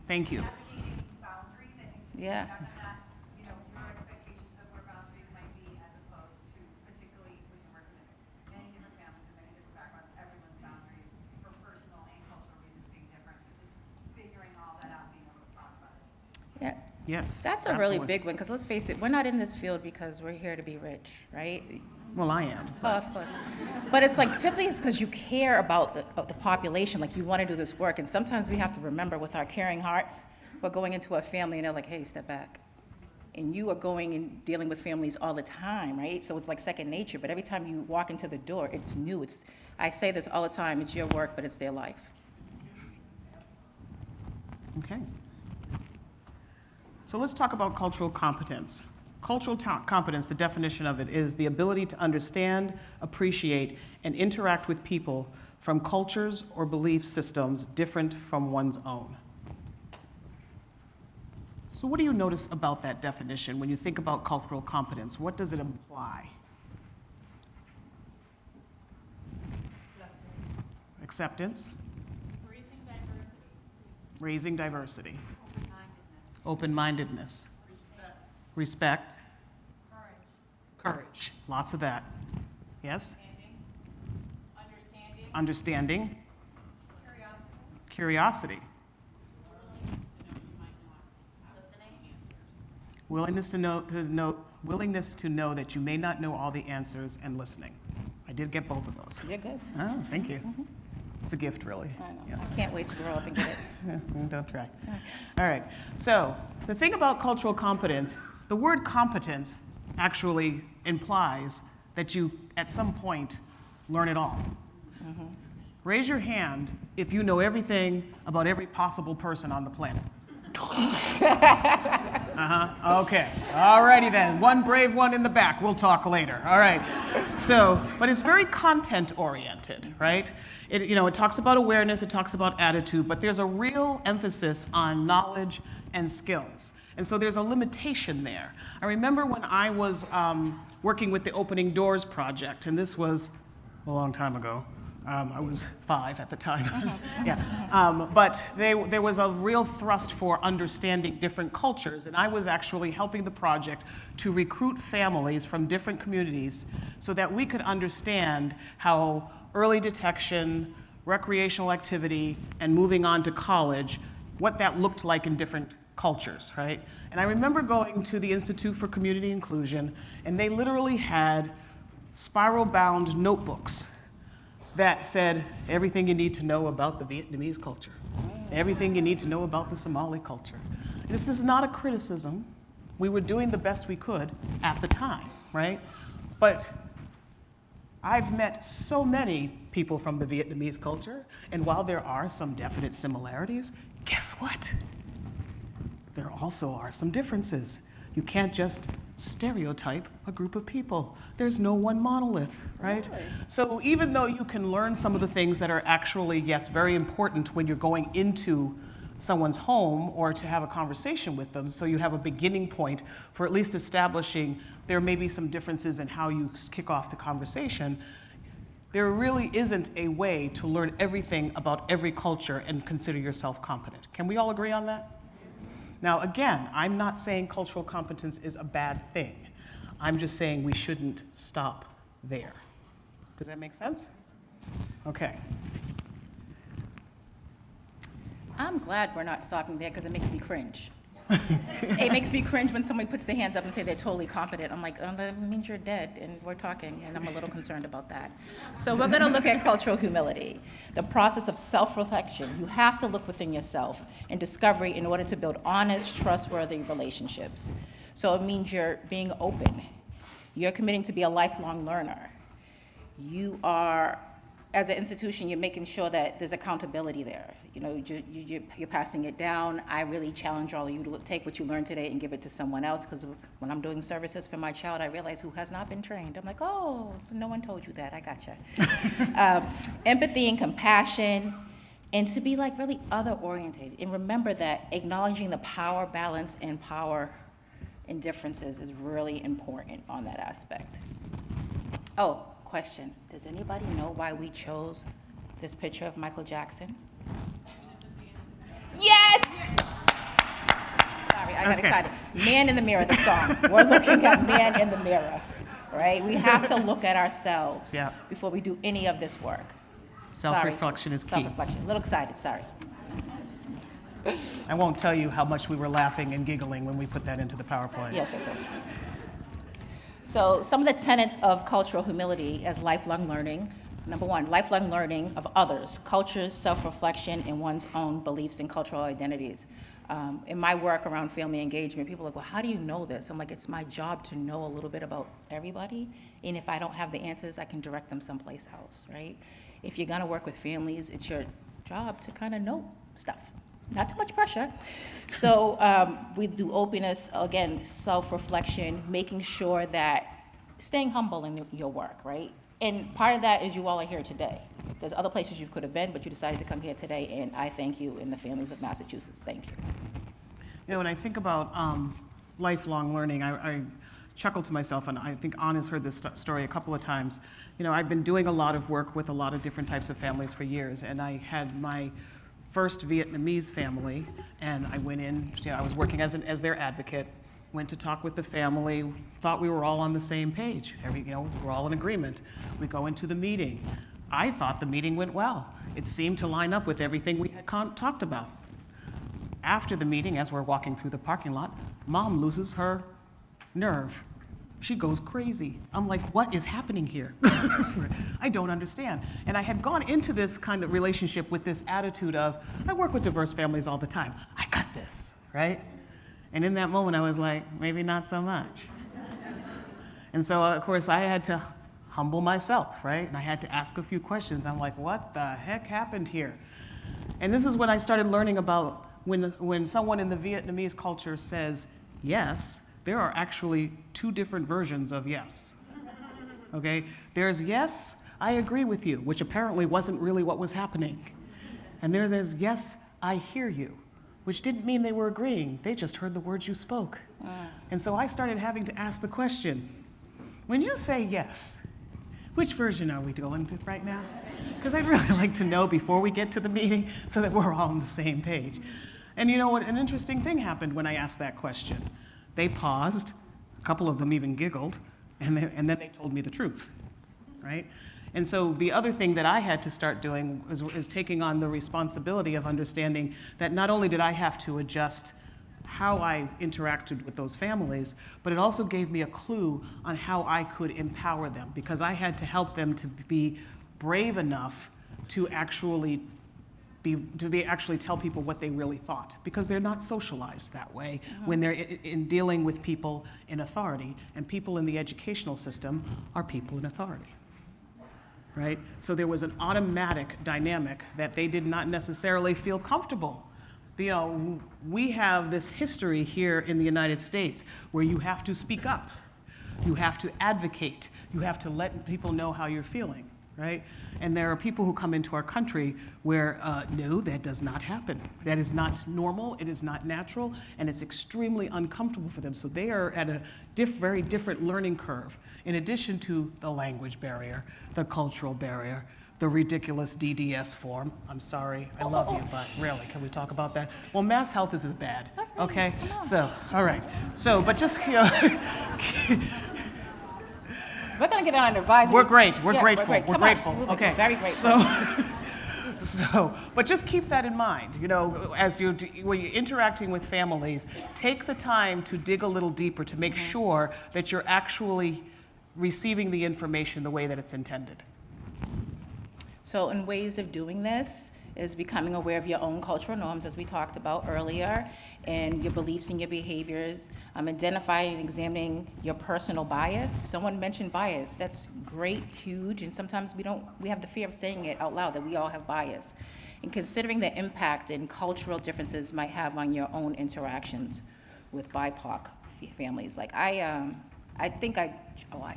thank you. Navigating boundaries, I think, to Yeah. piggyback on that, you know, your expectations of where boundaries might be as opposed to, particularly when you're working with many different families and many different backgrounds, everyone's boundaries for personal and cultural reasons being different. So just figuring all that out, being able to talk about it. Yeah. Yes. That's a really absolutely. big one, because let's face it, we're not in this field because we're here to be rich, right? Well, I am. Oh, of course. But it's like, typically it's because you care about the population, like you want to do this work. And sometimes we have to remember with our caring hearts, we're going into a family and they're like, hey, step back. And you are going and dealing with families all the time, right? So it's like second nature. But every time you walk into the door, it's new. I say this all the time, it's your work, but it's their life. Okay. So let's talk about cultural competence. Cultural competence, the definition of it is the ability to understand, appreciate, and interact with people from cultures or belief systems different from one's own. So what do you notice about that definition when you think about cultural competence? What does it imply? Acceptance. Raising diversity. Raising diversity. Open-mindedness. Respect. Courage. Lots of that. Yes? Understanding. Curiosity. Willingness to know that you may not know all the answers, and listening. I did get both of those. You're good. Oh, thank you. It's a gift, really. I know. Yeah. I can't wait to grow up and get it. Don't try. All right. So the thing about cultural competence, the word competence actually implies that you, at some point, learn it all. Raise your hand if you know everything about every possible person on the planet. Okay. All righty then. One brave one in the back. We'll talk later. All right. So, but it's very content oriented, right? It talks about awareness, it talks about attitude, but there's a real emphasis on knowledge and skills. And so there's a limitation there. I remember when I was working with the Opening Doors project, and this was a long time ago. I was 5 at the time. Yeah. But there was a real thrust for understanding different cultures, and I was actually helping the project to recruit families from different communities so that we could understand how early detection, recreational activity, and moving on to college, what that looked like in different cultures, right? And I remember going to the Institute for Community Inclusion, and they literally had spiral-bound notebooks that said everything you need to know about the Vietnamese culture, everything you need to know about the Somali culture. This is not a criticism. We were doing the best we could at the time, right? But I've met so many people from the Vietnamese culture, and while there are some definite similarities, guess what? There also are some differences. You can't just stereotype a group of people. There's no one monolith, right? Really? So even though you can learn some of the things that are actually, yes, very important when you're going into someone's home or to have a conversation with them, so you have a beginning point for at least establishing there may be some differences in how you kick off the conversation, there really isn't a way to learn everything about every culture and consider yourself competent. Can we all agree on that? Now, again, I'm not saying cultural competence is a bad thing. I'm just saying we shouldn't stop there. Does that make sense? Okay. I'm glad we're not stopping there because it makes me cringe. It makes me cringe when someone puts their hands up and say they're totally competent. I'm like, oh, that means you're dead, and we're talking, and I'm a little concerned about that. So we're going to look at cultural humility, the process of self-reflection. You have to look within yourself and discovery in order to build honest, trustworthy relationships. So it means you're being open. You're committing to be a lifelong learner. You are, as an institution, you're making sure that there's accountability there. You know, you're passing it down. I really challenge all of you to take what you learned today and give it to someone else, because when I'm doing services for my child, I realize who has not been trained. I'm like, oh, so no one told you that. I gotcha. Empathy and compassion, and to be like really other oriented. And remember that acknowledging the power balance and power and differences is really important on that aspect. Oh, question. Does anybody know why we chose this picture of Michael Jackson? Yes! Sorry, I got excited. Man in the Mirror, the song. We're looking at Man in the Mirror, right? We have to look at ourselves before we do any of this work. Self-reflection is key. Self-reflection. A little excited, sorry. I won't tell you how much we were laughing and giggling when we put that into the PowerPoint. Yes. So some of the tenets of cultural humility as lifelong learning. Number one, lifelong learning of others, cultures, self-reflection, and one's own beliefs and cultural identities. In my work around family engagement, people are like, well, how do you know this? I'm like, it's my job to know a little bit about everybody, and if I don't have the answers, I can direct them someplace else, right? If you're gonna work with families, it's your job to kind of know stuff. Not too much pressure. So we do openness, again, self-reflection, making sure that staying humble in your work, right? And part of that is you all are here today. There's other places you could have been, but you decided to come here today, and I thank you and the families of Massachusetts. Thank you. You know, when I think about lifelong learning, I chuckle to myself, and I think Ann has heard this story a couple of times. You know, I've been doing a lot of work with a lot of different types of families for years, and I had my first Vietnamese family, and I went in, you know, I was working as their advocate, went to talk with the family, thought we were all on the same page. We're all in agreement. We go into the meeting. I thought the meeting went well. It seemed to line up with everything we had talked about. After the meeting, as we're walking through the parking lot, Mom loses her nerve. She goes crazy. I'm like, what is happening here? I don't understand. And I had gone into this kind of relationship with this attitude of, I work with diverse families all the time. I got this, right? And in that moment, I was like, maybe not so much. And so, of course, I had to humble myself, right? And I had to ask a few questions. I'm like, what the heck happened here? And this is when I started learning about when someone in the Vietnamese culture says yes, there are actually two different versions of yes, okay? There's yes, I agree with you, which apparently wasn't really what was happening. And there's yes, I hear you, which didn't mean they were agreeing. They just heard the words you spoke. And so I started having to ask the question, when you say yes, which version are we going with right now? Because I'd really like to know before we get to the meeting so that we're all on the same page. And you know what, an interesting thing happened when I asked that question. They paused, a couple of them even giggled, and then they told me the truth, right? And so the other thing that I had to start doing is taking on the responsibility of understanding that not only did I have to adjust how I interacted with those families, but it also gave me a clue on how I could empower them, because I had to help them to be brave enough to actually tell people what they really thought, because they're not socialized that way when they're in dealing with people in authority, and people in the educational system are people in authority, right? So there was an automatic dynamic that they did not necessarily feel comfortable. You know, we have this history here in the United States where you have to speak up, you have to advocate, you have to let people know how you're feeling, right? And there are people who come into our country where, no, that does not happen. That is not normal, it is not natural, and it's extremely uncomfortable for them. So they are at a very different learning curve, in addition to the language barrier, the cultural barrier, the ridiculous DDS form. I'm sorry, I love you, but really, can we talk about that? Well, mass health isn't bad, okay? So, all right. So, but just, you know, We're going to get on an advisory. we're great. We're Yeah, grateful. We're Come on, grateful. move it. Okay. Very grateful. But just keep that in mind. You know, when you're interacting with families, take the time to dig a little deeper to make sure that you're actually receiving the information the way that it's intended. So in ways of doing this, is becoming aware of your own cultural norms, as we talked about earlier, and your beliefs and your behaviors, identifying and examining your personal bias. Someone mentioned bias. That's great, huge, and sometimes we have the fear of saying it out loud that we all have bias. And considering the impact and cultural differences might have on your own interactions with BIPOC families. Like I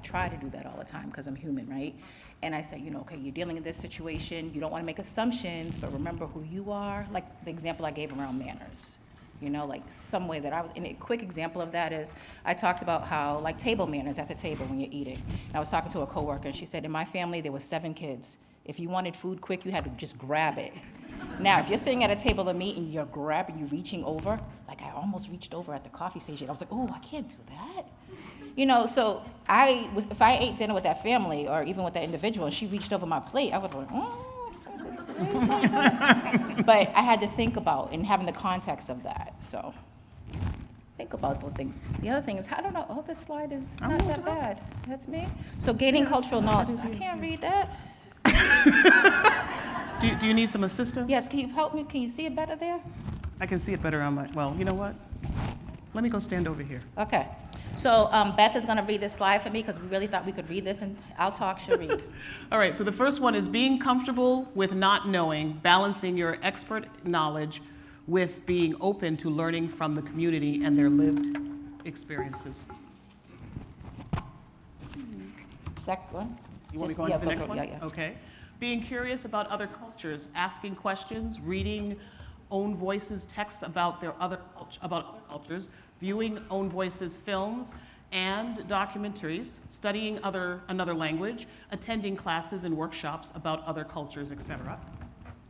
try to do that all the time because I'm human, right? And I say, okay, you're dealing in this situation, you don't want to make assumptions, but remember who you are. Like the example I gave around manners, like some way that and a quick example of that is I talked about how, like table manners at the table when you're eating. And I was talking to a coworker and she said, in my family, there were 7 kids. If you wanted food quick, you had to just grab it. Now, if you're sitting at a table of meat and you're reaching over, like I almost reached over at the coffee station. I was like, oh, I can't do that. So if I ate dinner with that family or even with that individual and she reached over my plate, I would be like, but I had to think about and having the context of that. So think about those things. The other thing is, I don't know, this slide is not that bad. That's me. So gaining cultural knowledge. I can't read that. Do you need some assistance? Yes, can you help me? Can you see it better there? I can see it better on well, you know what? Let me go stand over here. Okay. So Beth is going to read this slide for me because we really thought we could read this, and I'll talk, she'll read. All right, so the first one is being comfortable with not knowing, balancing your expert knowledge with being open to learning from the community and their lived experiences. Second one. You want me to go on to the next one? Yeah. Okay. Being curious about other cultures, asking questions, reading Own Voices texts about other cultures, viewing Own Voices films and documentaries, studying another language, attending classes and workshops about other cultures, etc.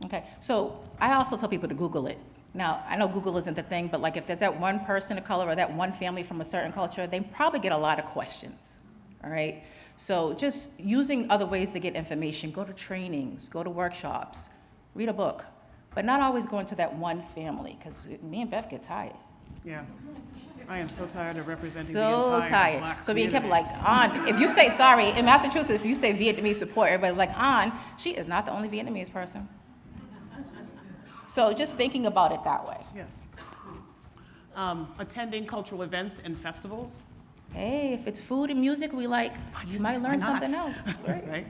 Okay, so I also tell people to Google it. Now, I know Google isn't the thing, but like if there's that one person of color or that one family from a certain culture, they probably get a lot of questions, all right? So just using other ways to get information, go to trainings, go to workshops, read a book, but not always going to that one family, because me and Beth get tired. Yeah. I am so tired of representing the So entire tired. Black So being kept community. like, if you say, sorry, in Massachusetts, if you say Vietnamese support, everybody's like, she is not the only Vietnamese person. So just thinking about it that way. Yes. Attending cultural events and festivals. Hey, if it's food and music we like, you might learn Why not? something else. Right? Right?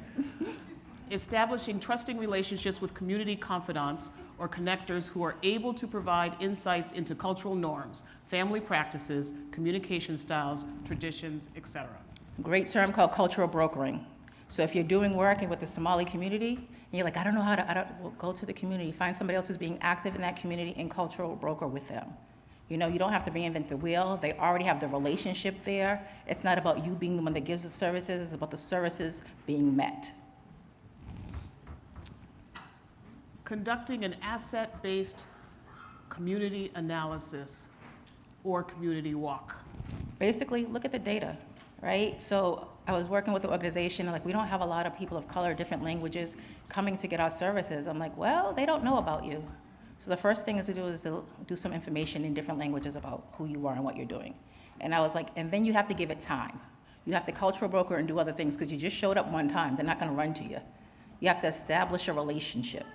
Establishing trusting relationships with community confidants or connectors who are able to provide insights into cultural norms, family practices, communication styles, traditions, etc. Great term called cultural brokering. So if you're doing work with the Somali community, and you're like, I don't know how to, well, go to the community, find somebody else who's being active in that community and cultural broker with them. You don't have to reinvent the wheel. They already have the relationship there. It's not about you being the one that gives the services, it's about the services being met. Conducting an asset-based community analysis or community walk. Basically, look at the data, right? So I was working with an organization, like we don't have a lot of people of color, different languages coming to get our services. I'm like, well, they don't know about you. So the first thing is to do some information in different languages about who you are and what you're doing. And I was like, and then you have to give it time. You have to cultural broker and do other things because you just showed up one time. They're not going to run to you. You have to establish a relationship.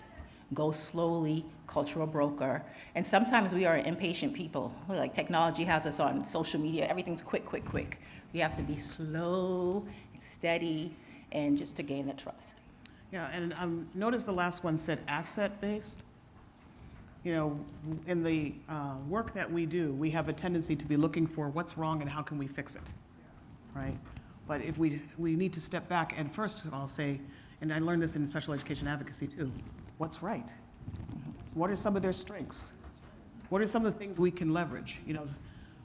Go slowly, cultural broker. And sometimes we are impatient people. Like technology has us on social media. Everything's quick, quick, quick. You have to be slow, steady, and just to gain the trust. Yeah, and notice the last one said asset-based. In the work that we do, we have a tendency to be looking for what's wrong and how can we fix it, right? But if we need to step back and first of all say, and I learned this in special education advocacy too, what's right? What are some of their strengths? What are some of the things we can leverage?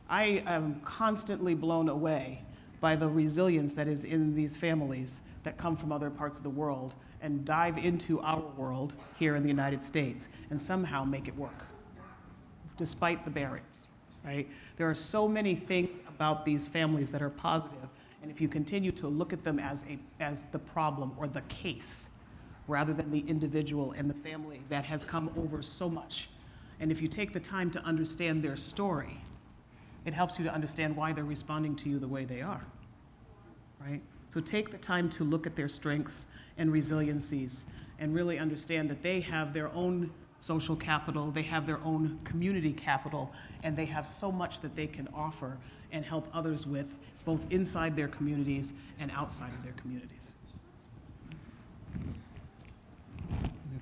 I am constantly blown away by the resilience that is in these families that come from other parts of the world and dive into our world here in the United States and somehow make it work, despite the barriers, right? There are so many things about these families that are positive, and if you continue to look at them as the problem or the case, rather than the individual and the family that has come over so much, and if you take the time to understand their story, it helps you to understand why they're responding to you the way they are, right? So take the time to look at their strengths and resiliencies and really understand that they have their own social capital, they have their own community capital, and they have so much that they can offer and help others with, both inside their communities and outside of their communities.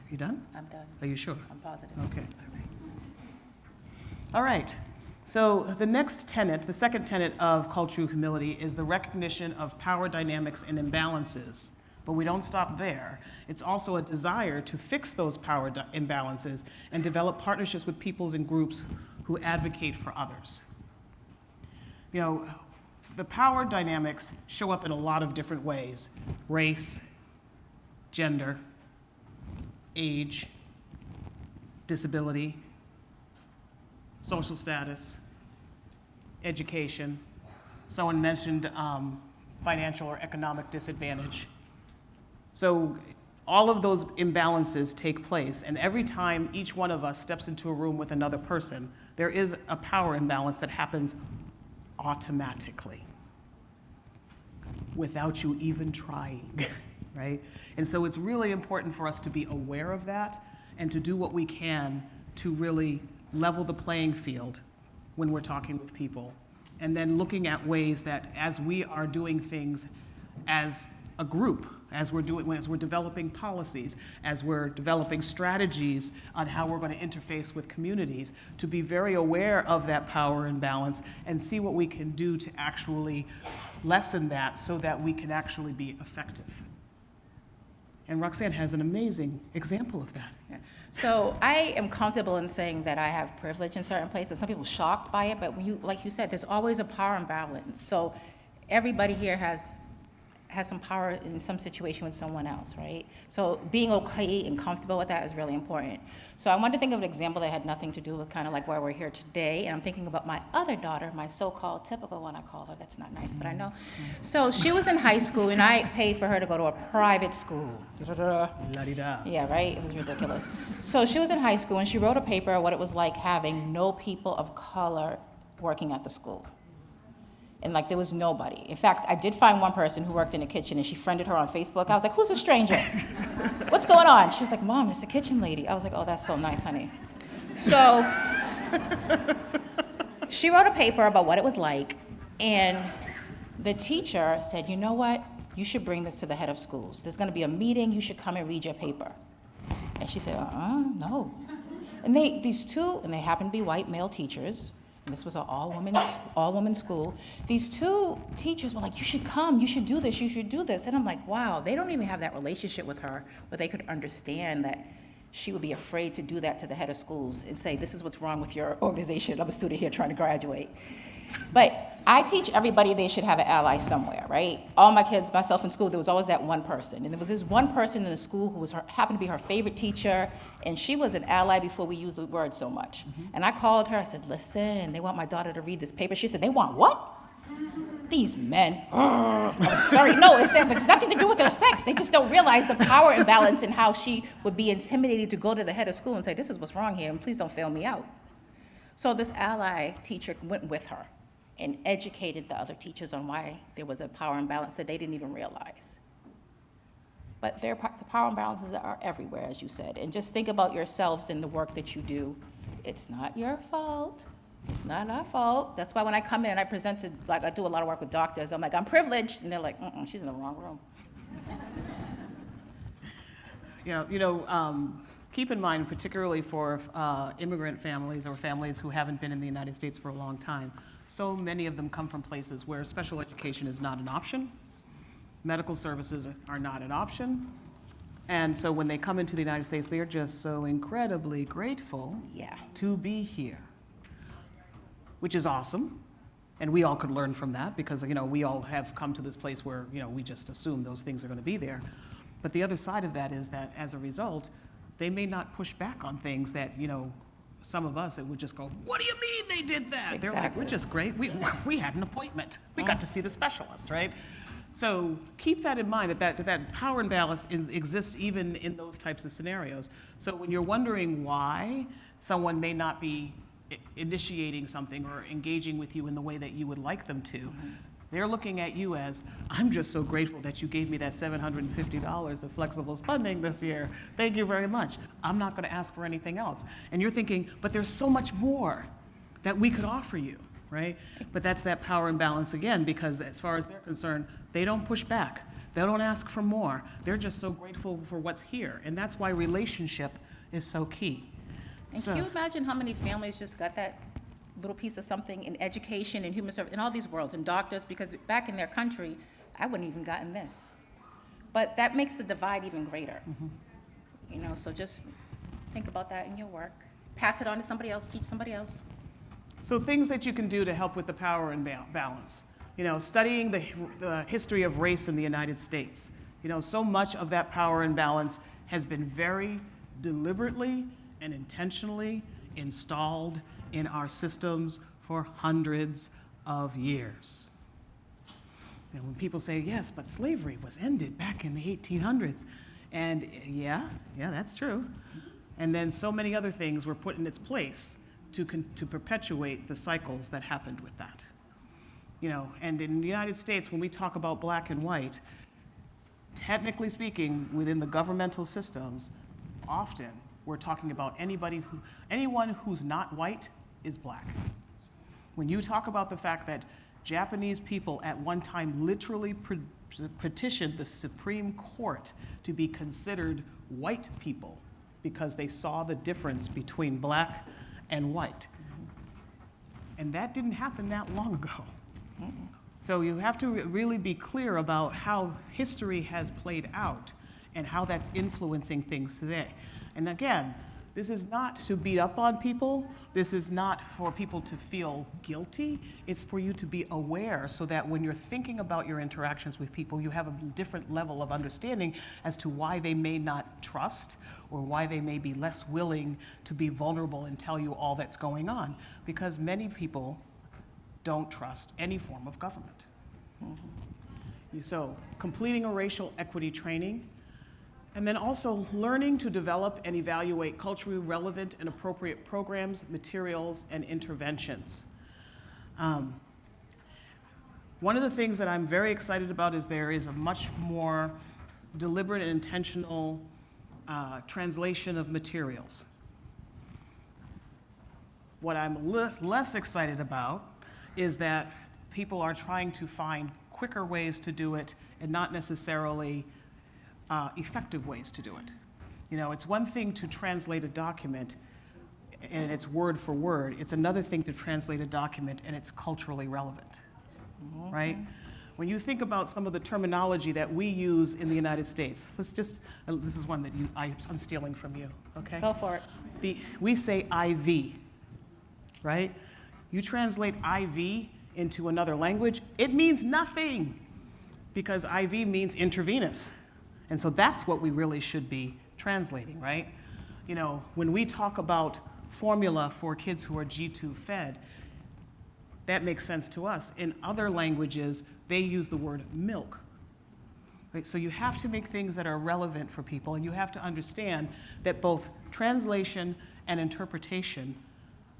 You done? I'm done. Are you sure? I'm positive. Okay. All right. All right. So the next tenet, the second tenet of cultural humility, is the recognition of power dynamics and imbalances. But we don't stop there. It's also a desire to fix those power imbalances and develop partnerships with peoples and groups who advocate for others. You know, the power dynamics show up in a lot of different ways: race, gender, age, disability, social status, education. Someone mentioned financial or economic disadvantage. So all of those imbalances take place, and every time each one of us steps into a room with another person, there is a power imbalance that happens automatically without you even trying, right? And so it's really important for us to be aware of that and to do what we can to really level the playing field when we're talking with people. And then looking at ways that as we are doing things as a group, as we're developing policies, as we're developing strategies on how we're going to interface with communities, to be very aware of that power imbalance and see what we can do to actually lessen that so that we can actually be effective. And Roxanne has an amazing example of that. Yeah. So I am comfortable in saying that I have privilege in certain places. Some people are shocked by it, but when you, like you said, there's always a power imbalance. So everybody here has some power in some situation with someone else, right? So being okay and comfortable with that is really important. So I wanted to think of an example that had nothing to do with kind of like why we're here today, and I'm thinking about my other daughter, my so-called typical one, I call her. That's not nice, but I know. So she was in high school, and I paid for her to go to a private school. La-di-da. Yeah, right? It was ridiculous. So she was in high school, and she wrote a paper on what it was like having no people of color working at the school. And like there was nobody. In fact, I did find one person who worked in the kitchen, and she friended her on Facebook. I was like, "Who's a stranger? What's going on?" She was like, "Mom, it's the kitchen lady." I was like, "Oh, that's so nice, honey." So she wrote a paper about what it was like, and the teacher said, "You know what? You should bring this to the head of schools. There's going to be a meeting. You should come and read your paper." And she said, "No." And these two, and they happen to be white male teachers. And this was an all-woman school. These two teachers were like, "You should come, you should do this, you should do this." And I'm like, wow, they don't even have that relationship with her where they could understand that she would be afraid to do that to the head of schools and say, "This is what's wrong with your organization. I'm a student here trying to graduate." But I teach everybody they should have an ally somewhere, right? All my kids, myself in school, there was always that one person. And there was this one person in the school who happened to be her favorite teacher, and she was an ally before we used the word so much. And I called her, I said, "Listen, they want my daughter to read this paper." She said, "They want what?" "These men." Sorry, no, it's nothing to do with their sex. They just don't realize the power imbalance and how she would be intimidated to go to the head of school and say, "This is what's wrong here, and please don't fail me out." So this ally teacher went with her and educated the other teachers on why there was a power imbalance that they didn't even realize. But the power imbalances are everywhere, as you said. And just think about yourselves and the work that you do. It's not your fault. It's not our fault. That's why when I come in and I present to, like I do a lot of work with doctors, I'm like, "I'm privileged." And they're like, "She's in the wrong room." Keep in mind, particularly for immigrant families or families who haven't been in the United States for a long time, so many of them come from places where special education is not an option, medical services are not an option, and so when they come into the United States, they're just so incredibly grateful to be here, which is awesome, and we all could learn from that because, we all have come to this place where, we just assume those things are going to be there. But the other side of that is that as a result, they may not push back on things that, some of us, it would just go, "What do you mean they did that?" Exactly. They're like, "We're just great. We had an appointment. We got to see the specialist," right? So keep that in mind, that power imbalance exists even in those types of scenarios. So when you're wondering why someone may not be initiating something or engaging with you in the way that you would like them to, They're looking at you as, I'm just so grateful that you gave me that $750 of flexible spending this year. Thank you very much. I'm not going to ask for anything else. And you're thinking, but there's so much more that we could offer you, right? But that's that power imbalance again, because as far as they're concerned, they don't push back. They don't ask for more. They're just so grateful for what's here. And that's why relationship is so key. And can you imagine how many families just got that little piece of something in education and human service, in all these worlds, and doctors, because back in their country, I wouldn't even gotten this. But that makes the divide even greater. You know, so just think about that in your work. Pass it on to somebody else, teach somebody else. So things that you can do to help with the power imbalance. You know, studying the history of race in the United States. You know, so much of that power imbalance has been very deliberately and intentionally installed in our systems for hundreds of years. And when people say, yes, but slavery was ended back in the 1800s, and yeah, that's true. And then so many other things were put in its place to perpetuate the cycles that happened with that. You know, and in the United States, when we talk about black and white, technically speaking, within the governmental systems, often we're talking about anyone who's not white is black. When you talk about the fact that Japanese people at one time literally petitioned the Supreme Court to be considered white people because they saw the difference between black and white. And that didn't happen that long ago. So you have to really be clear about how history has played out and how that's influencing things today. And again, this is not to beat up on people. This is not for people to feel guilty. It's for you to be aware so that when you're thinking about your interactions with people, you have a different level of understanding as to why they may not trust or why they may be less willing to be vulnerable and tell you all that's going on. Because many people don't trust any form of government. So completing a racial equity training, and then also learning to develop and evaluate culturally relevant and appropriate programs, materials, and interventions. One of the things that I'm very excited about is there is a much more deliberate and intentional translation of materials. What I'm less excited about is that people are trying to find quicker ways to do it and not necessarily effective ways to do it. You know, it's one thing to translate a document and it's word for word. It's another thing to translate a document and it's culturally relevant, right? When you think about some of the terminology that we use in the United States, let's just, this is one that I'm stealing from you, okay? Go for it. We say IV, right? You translate IV into another language, it means nothing because IV means intravenous. And so that's what we really should be translating, right? You know, when we talk about formula for kids who are G2 fed, that makes sense to us. In other languages, they use the word milk. Right? So you have to make things that are relevant for people, and you have to understand that both translation and interpretation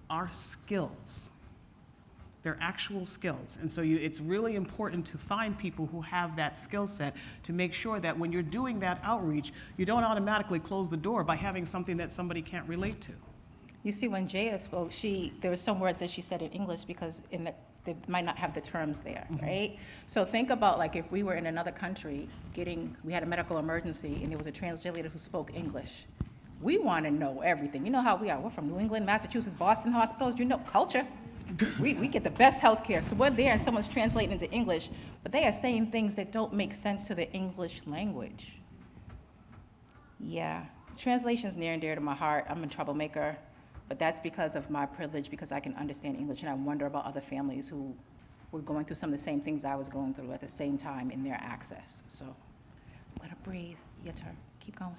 are skills. They're actual skills. And so it's really important to find people who have that skill set to make sure that when you're doing that outreach, you don't automatically close the door by having something that somebody can't relate to. You see, when Jaya spoke, there were some words that she said in English because they might not have the terms there, right? So think about like if we were in another country we had a medical emergency and there was a translator who spoke English. We want to know everything. You know how we are. We're from New England, Massachusetts, Boston hospitals. You know, culture. We get the best health care. So we're there and someone's translating into English, but they are saying things that don't make sense to the English language. Yeah, translation's near and dear to my heart. I'm a troublemaker, but that's because of my privilege, because I can understand English, and I wonder about other families who were going through some of the same things I was going through at the same time in their access. So I'm gonna breathe. Your turn. Keep going.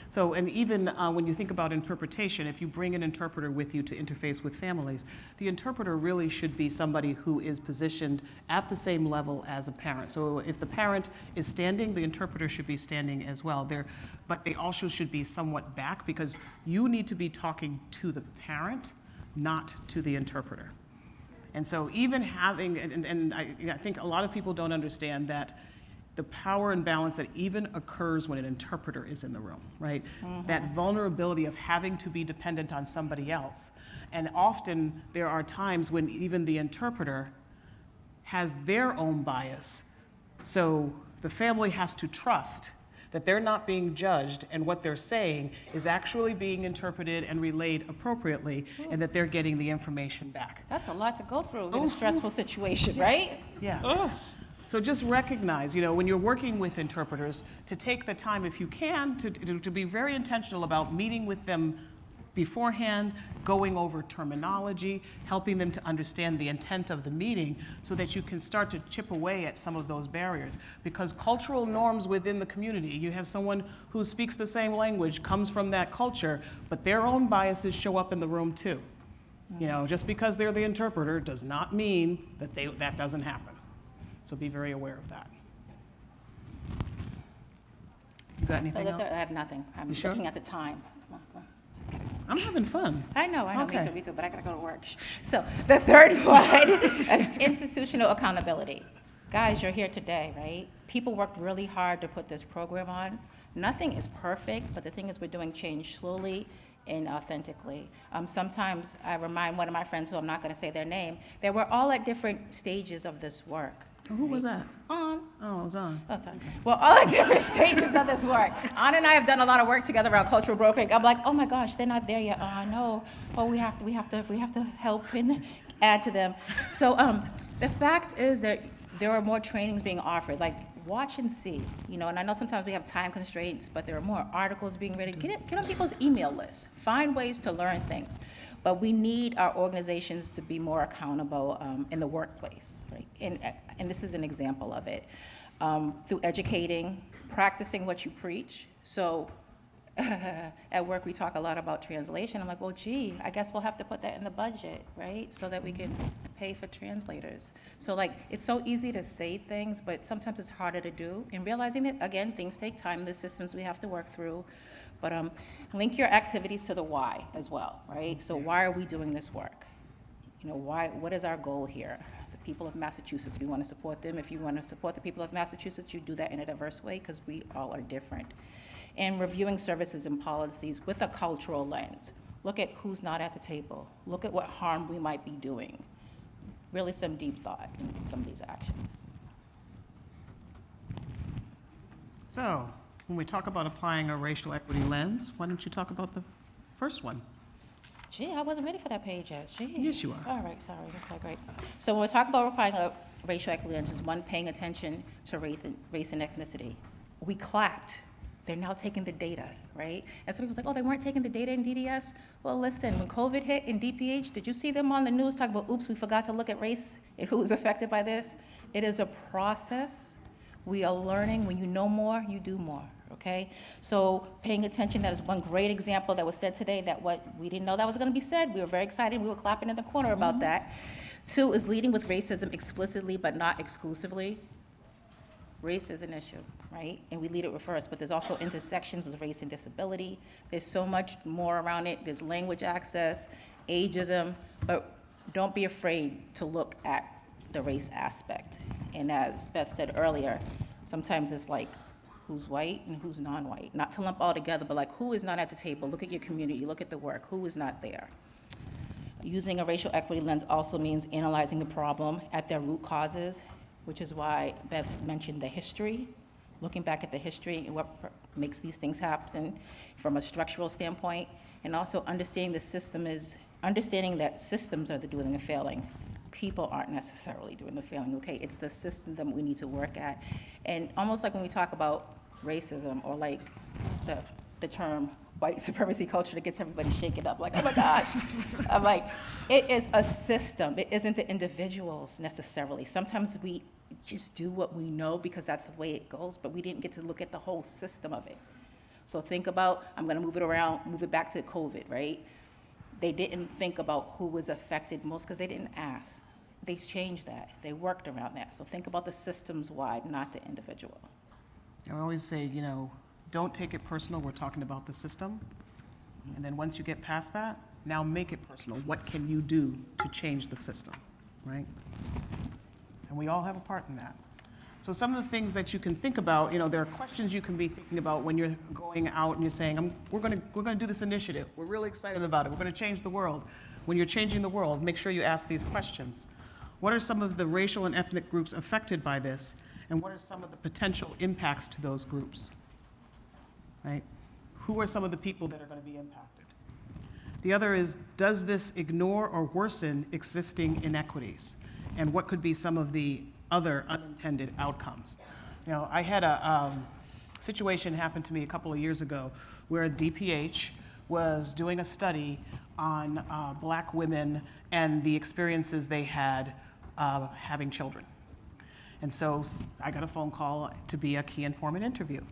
So, and even when you think about interpretation, if you bring an interpreter with you to interface with families, the interpreter really should be somebody who is positioned at the same level as a parent. So if the parent is standing, the interpreter should be standing as well. But they also should be somewhat back because you need to be talking to the parent, not to the interpreter. And so even having, and I think a lot of people don't understand that the power and balance that even occurs when an interpreter is in the room, right? That vulnerability of having to be dependent on somebody else. And often there are times when even the interpreter has their own bias. So the family has to trust that they're not being judged and what they're saying is actually being interpreted and relayed appropriately, and that they're getting the information back. That's a lot to go through in a stressful situation, right? Yeah. So just recognize, when you're working with interpreters, to take the time, if you can, to be very intentional about meeting with them beforehand, going over terminology, helping them to understand the intent of the meeting so that you can start to chip away at some of those barriers. Because cultural norms within the community, you have someone who speaks the same language, comes from that culture, but their own biases show up in the room too. Just because they're the interpreter does not mean that that doesn't happen. So be very aware of that. You got anything else? I have nothing. I'm sure? looking at the time. Come on. Just kidding. I'm having fun. I know, Okay. me too, but I gotta go to work. So the third one is institutional accountability. Guys, you're here today, right? People worked really hard to put this program on. Nothing is perfect, but the thing is we're doing change slowly and authentically. Sometimes I remind one of my friends, who I'm not gonna say their name, that we're all at different stages of this work. Who was that? On. Oh, it was on. Oh, sorry. Well, all at different stages of this work. Anna and I have done a lot of work together around cultural brokering. I'm like, oh my gosh, they're not there yet. Oh, I know. Oh, we have to help and add to them. So the fact is that there are more trainings being offered. Like, watch and see. And I know sometimes we have time constraints, but there are more articles being written. Get on people's email lists. Find ways to learn things. But we need our organizations to be more accountable in the workplace, right? And this is an example of it. Through educating, practicing what you preach. So at work, we talk a lot about translation. I'm like, well, gee, I guess we'll have to put that in the budget, right? So that we can pay for translators. So it's so easy to say things, but sometimes it's harder to do. And realizing that, again, things take time, the systems we have to work through. But link your activities to the why as well, right? So why are we doing this work? What is our goal here? The people of Massachusetts, we want to support them. If you want to support the people of Massachusetts, you do that in a diverse way because we all are different. And reviewing services and policies with a cultural lens. Look at who's not at the table. Look at what harm we might be doing. Really some deep thought in some of these actions. So, when we talk about applying a racial equity lens, why don't you talk about the first one? Gee, I wasn't ready for that page yet. Gee. Yes, you are. All right, sorry. Okay, great. So when we talk about applying a racial equity lens, is one, paying attention to race and ethnicity. We clapped. They're now taking the data, right? And some people's like, oh, they weren't taking the data in DDS? Well, listen, when COVID hit in DPH, did you see them on the news talking about, oops, we forgot to look at race and who was affected by this? It is a process. We are learning. When you know more, you do more, okay? So paying attention, that is one great example that was said today, that what we didn't know that was gonna be said. We were very excited. We were clapping in the corner about that. Two is leading with racism explicitly but not exclusively. Race is an issue, right? And we lead it with first, but there's also intersections with race and disability. There's so much more around it. There's language access, ageism, but don't be afraid to look at the race aspect. And as Beth said earlier, sometimes it's like, who's white and who's non-white? Not to lump all together, but like, who is not at the table? Look at your community, look at the work, who is not there? Using a racial equity lens also means analyzing the problem at their root causes, which is why Beth mentioned the history, looking back at the history and what makes these things happen from a structural standpoint, and also understanding the system is, understanding that systems are doing the failing. People aren't necessarily doing the failing, okay? It's the system that we need to work at. And almost like when we talk about racism, or like the term white supremacy culture that gets everybody shaken up, like, oh my gosh. I'm like, it is a system. It isn't the individuals necessarily. Sometimes we just do what we know because that's the way it goes, but we didn't get to look at the whole system of it. So think about, I'm gonna move it around, move it back to COVID, right? They didn't think about who was affected most because they didn't ask. They changed that. They worked around that. So think about the systems wide, not the individual. I always say, don't take it personal. We're talking about the system. And then once you get past that, now make it personal. What can you do to change the system? right? And we all have a part in that. So some of the things that you can think about, there are questions you can be thinking about when you're going out and you're saying, we're going to do this initiative. We're really excited about it. We're going to change the world. When you're changing the world, make sure you ask these questions. What are some of the racial and ethnic groups affected by this? And what are some of the potential impacts to those groups? Right? Who are some of the people that are going to be impacted? The other is, does this ignore or worsen existing inequities? And what could be some of the other unintended outcomes? I had a situation happen to me a couple of years ago where a DPH was doing a study on Black women and the experiences they had having children. And so I got a phone call to be a key informant interview.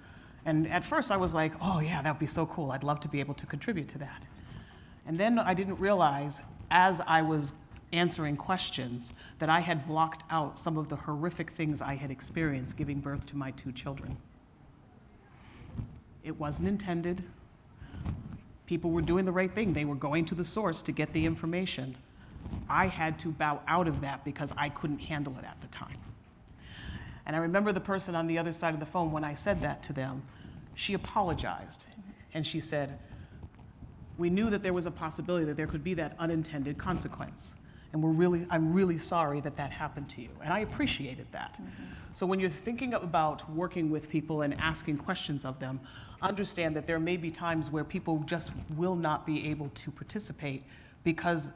And at first I was like, oh yeah, that would be so cool. I'd love to be able to contribute to that. And then I didn't realize, as I was answering questions, that I had blocked out some of the horrific things I had experienced giving birth to my 2 children. It wasn't intended. People were doing the right thing. They were going to the source to get the information. I had to bow out of that because I couldn't handle it at the time. And I remember the person on the other side of the phone, when I said that to them, she apologized. And she said, we knew that there was a possibility that there could be that unintended consequence. And I'm really sorry that that happened to you. And I appreciated that. So when you're thinking about working with people and asking questions of them, understand that there may be times where people just will not be able to participate because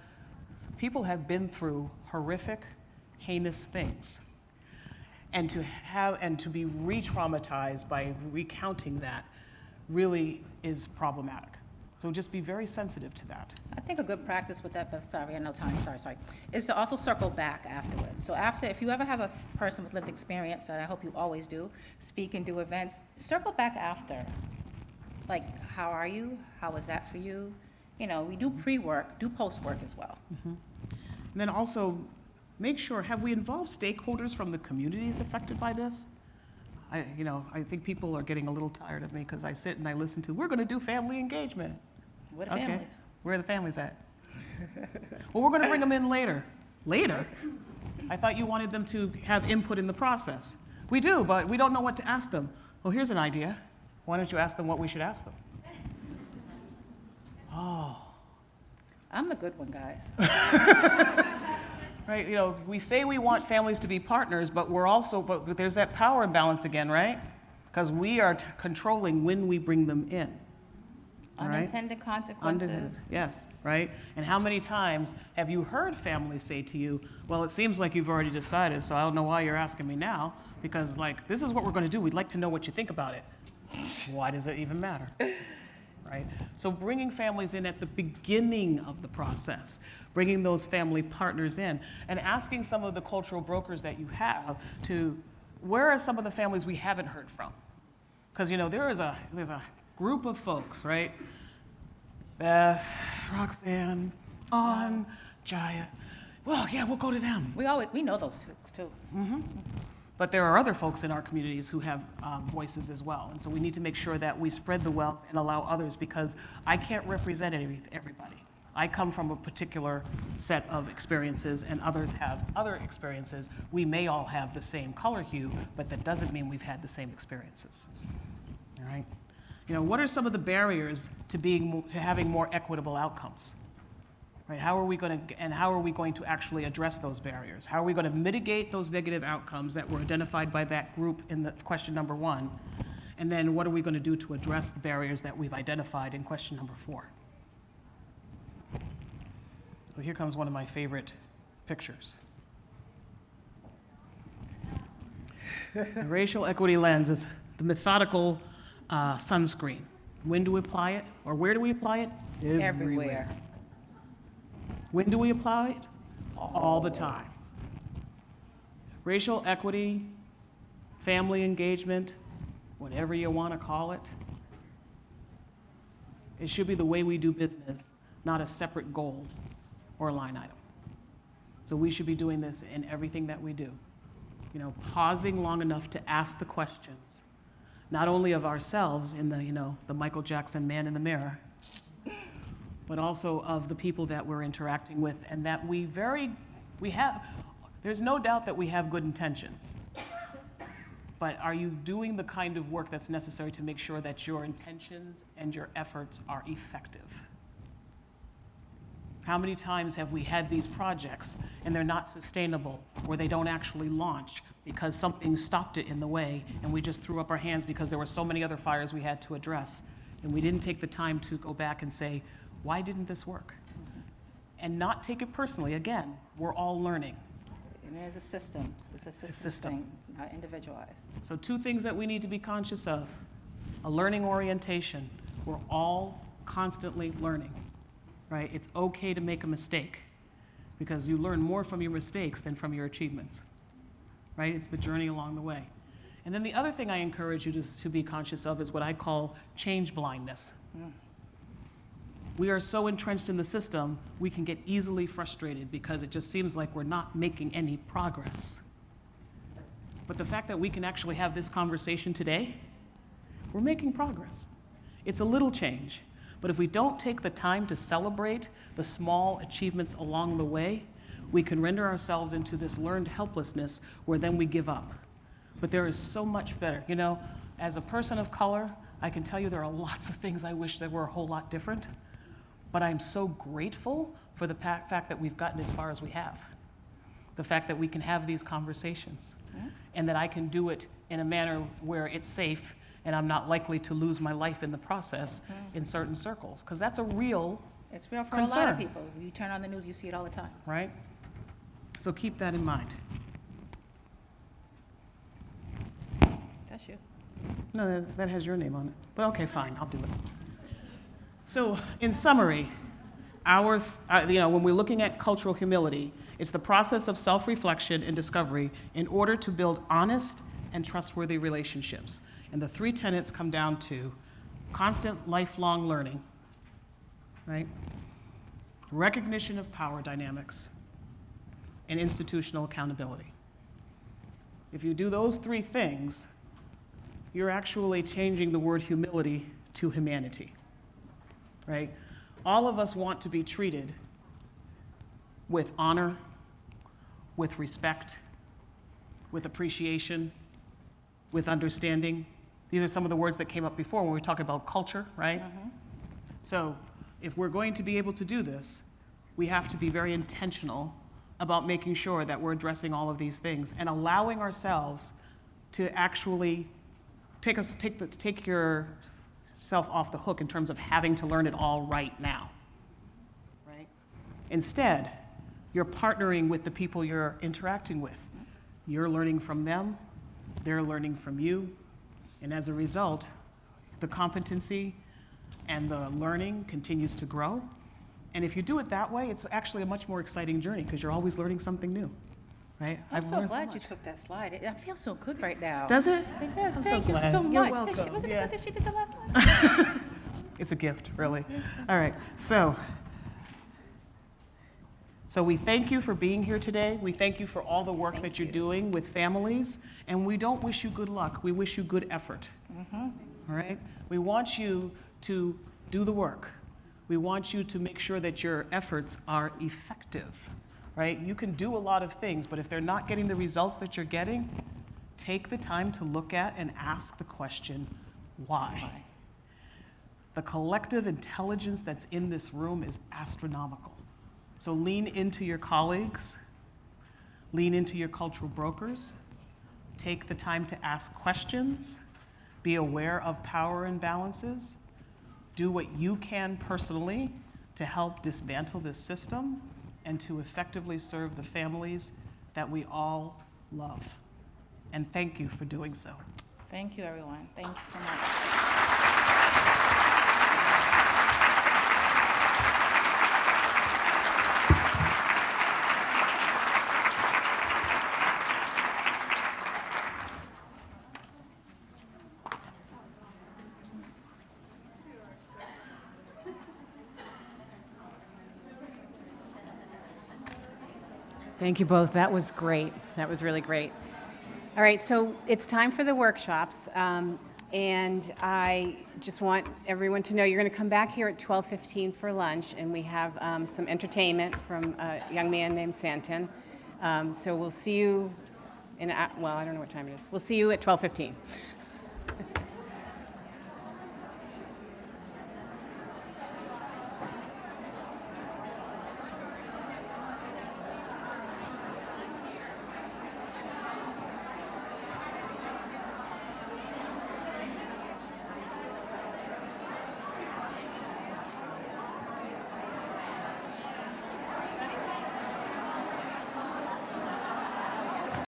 people have been through horrific, heinous things. And to be re-traumatized by recounting that really is problematic. So just be very sensitive to that. I think a good practice with that, Beth, sorry, I know time, sorry, is to also circle back afterwards. So if you ever have a person with lived experience, and I hope you always do, speak and do events, circle back after. Like, how are you? How was that for you? We do pre-work, do post-work as well. And then also, make sure, have we involved stakeholders from the communities affected by this? I think people are getting a little tired of me because I sit and I listen to, we're going to do family engagement. Where are the families? Where are the families at? Well, we're going to bring them in later. Later? I thought you wanted them to have input in the process. We do, but we don't know what to ask them. Well, here's an idea. Why don't you ask them what we should ask them? Oh. I'm the good one, guys. Right, we say we want families to be partners, but but there's that power imbalance again, right? Because we are controlling when we bring them in. Unintended consequences. Yes, right? And how many times have you heard families say to you, well, it seems like you've already decided, so I don't know why you're asking me now, because this is what we're going to do. We'd like to know what you think about it. Why does it even matter? Right? So bringing families in at the beginning of the process, bringing those family partners in, and asking some of the cultural brokers that you have where are some of the families we haven't heard from? Because, there's a group of folks, right? Beth, Roxanne, Jaya. Well, yeah, we'll go to them. We know those folks too. But there are other folks in our communities who have voices as well. And so we need to make sure that we spread the wealth and allow others, because I can't represent everybody. I come from a particular set of experiences and others have other experiences. We may all have the same color hue, but that doesn't mean we've had the same experiences. All right? What are some of the barriers to having more equitable outcomes? Right? How are we going to actually address those barriers? How are we going to mitigate those negative outcomes that were identified by that group in the question number 1? And then what are we going to do to address the barriers that we've identified in question number 4? So here comes one of my favorite pictures. The racial equity lens is the methodical sunscreen. When do we apply it? Or where do we apply it? Everywhere. When do we apply it? All the time. Racial equity, family engagement, whatever you want to call it. It should be the way we do business, not a separate goal or line item. So we should be doing this in everything that we do. Pausing long enough to ask the questions, not only of ourselves in the Michael Jackson man in the mirror, but also of the people that we're interacting with, and that we have There's no doubt that we have good intentions. But are you doing the kind of work that's necessary to make sure that your intentions and your efforts are effective? How many times have we had these projects and they're not sustainable, or they don't actually launch because something stopped it in the way, and we just threw up our hands because there were so many other fires we had to address, and we didn't take the time to go back and say, why didn't this work? And not take it personally. Again, we're all learning. And there's a system, it's a system system. thing, not individualized. So 2 things that we need to be conscious of: a learning orientation. We're all constantly learning, right? It's okay to make a mistake, because you learn more from your mistakes than from your achievements, right? It's the journey along the way. And then the other thing I encourage you to be conscious of is what I call change blindness. We are so entrenched in the system, we can get easily frustrated because it just seems like we're not making any progress. But the fact that we can actually have this conversation today, we're making progress. It's a little change, but if we don't take the time to celebrate the small achievements along the way, we can render ourselves into this learned helplessness where then we give up. But there is so much better. You know, as a person of color, I can tell you there are lots of things I wish that were a whole lot different, but I'm so grateful for the fact that we've gotten as far as we have. The fact that we can have these conversations, and that I can do it in a manner where it's safe and I'm not likely to lose my life in the process in certain circles, because that's a real It's real for a lot concern. of people. You turn on the news, you see it all the time. right? So keep that in mind. That's you. No, that has your name on it. But okay, fine, I'll do it. So in summary, when we're looking at cultural humility, it's the process of self-reflection and discovery in order to build honest and trustworthy relationships. And the 3 tenets come down to constant lifelong learning, right? Recognition of power dynamics, and institutional accountability. If you do those 3 things, you're actually changing the word humility to humanity, right? All of us want to be treated with honor, with respect, with appreciation, with understanding. These are some of the words that came up before when we were talking about culture, right? So if we're going to be able to do this, we have to be very intentional about making sure that we're addressing all of these things and allowing ourselves to actually take yourself off the hook in terms of having to learn it all right now, right? Instead, you're partnering with the people you're interacting with. You're learning from them, they're learning from you, and as a result, the competency and the learning continues to grow. And if you do it that way, it's actually a much more exciting journey because you're always learning something new, right? I'm so learned glad you much. took that slide. I feel so good right now. Does it? Yeah, I'm so thank you glad. so You're much. welcome. Wasn't Yeah. it good that she did the last slide? It's a gift, really. All right, so we thank you for being here today. We thank you for all the work that you're doing with families, and we don't wish you good luck. We wish you good effort. All right? We want you to do the work. We want you to make sure that your efforts are effective, right? You can do a lot of things, but if they're not getting the results that you're getting, take the time to look at and ask the question, why? The collective intelligence that's in this room is astronomical. So lean into your colleagues, lean into your cultural brokers, take the time to ask questions, be aware of power imbalances, do what you can personally to help dismantle this system and to effectively serve the families that we all love. And thank you for doing so. Thank you, everyone. Thank you so much. Thank you both. That was great. That was really great. All right, so it's time for the workshops. And I just want everyone to know you're going to come back here at 12:15 for lunch, and we have some entertainment from a young man named Santin. So we'll see you well, I don't know what time it is. We'll see you at 12:15.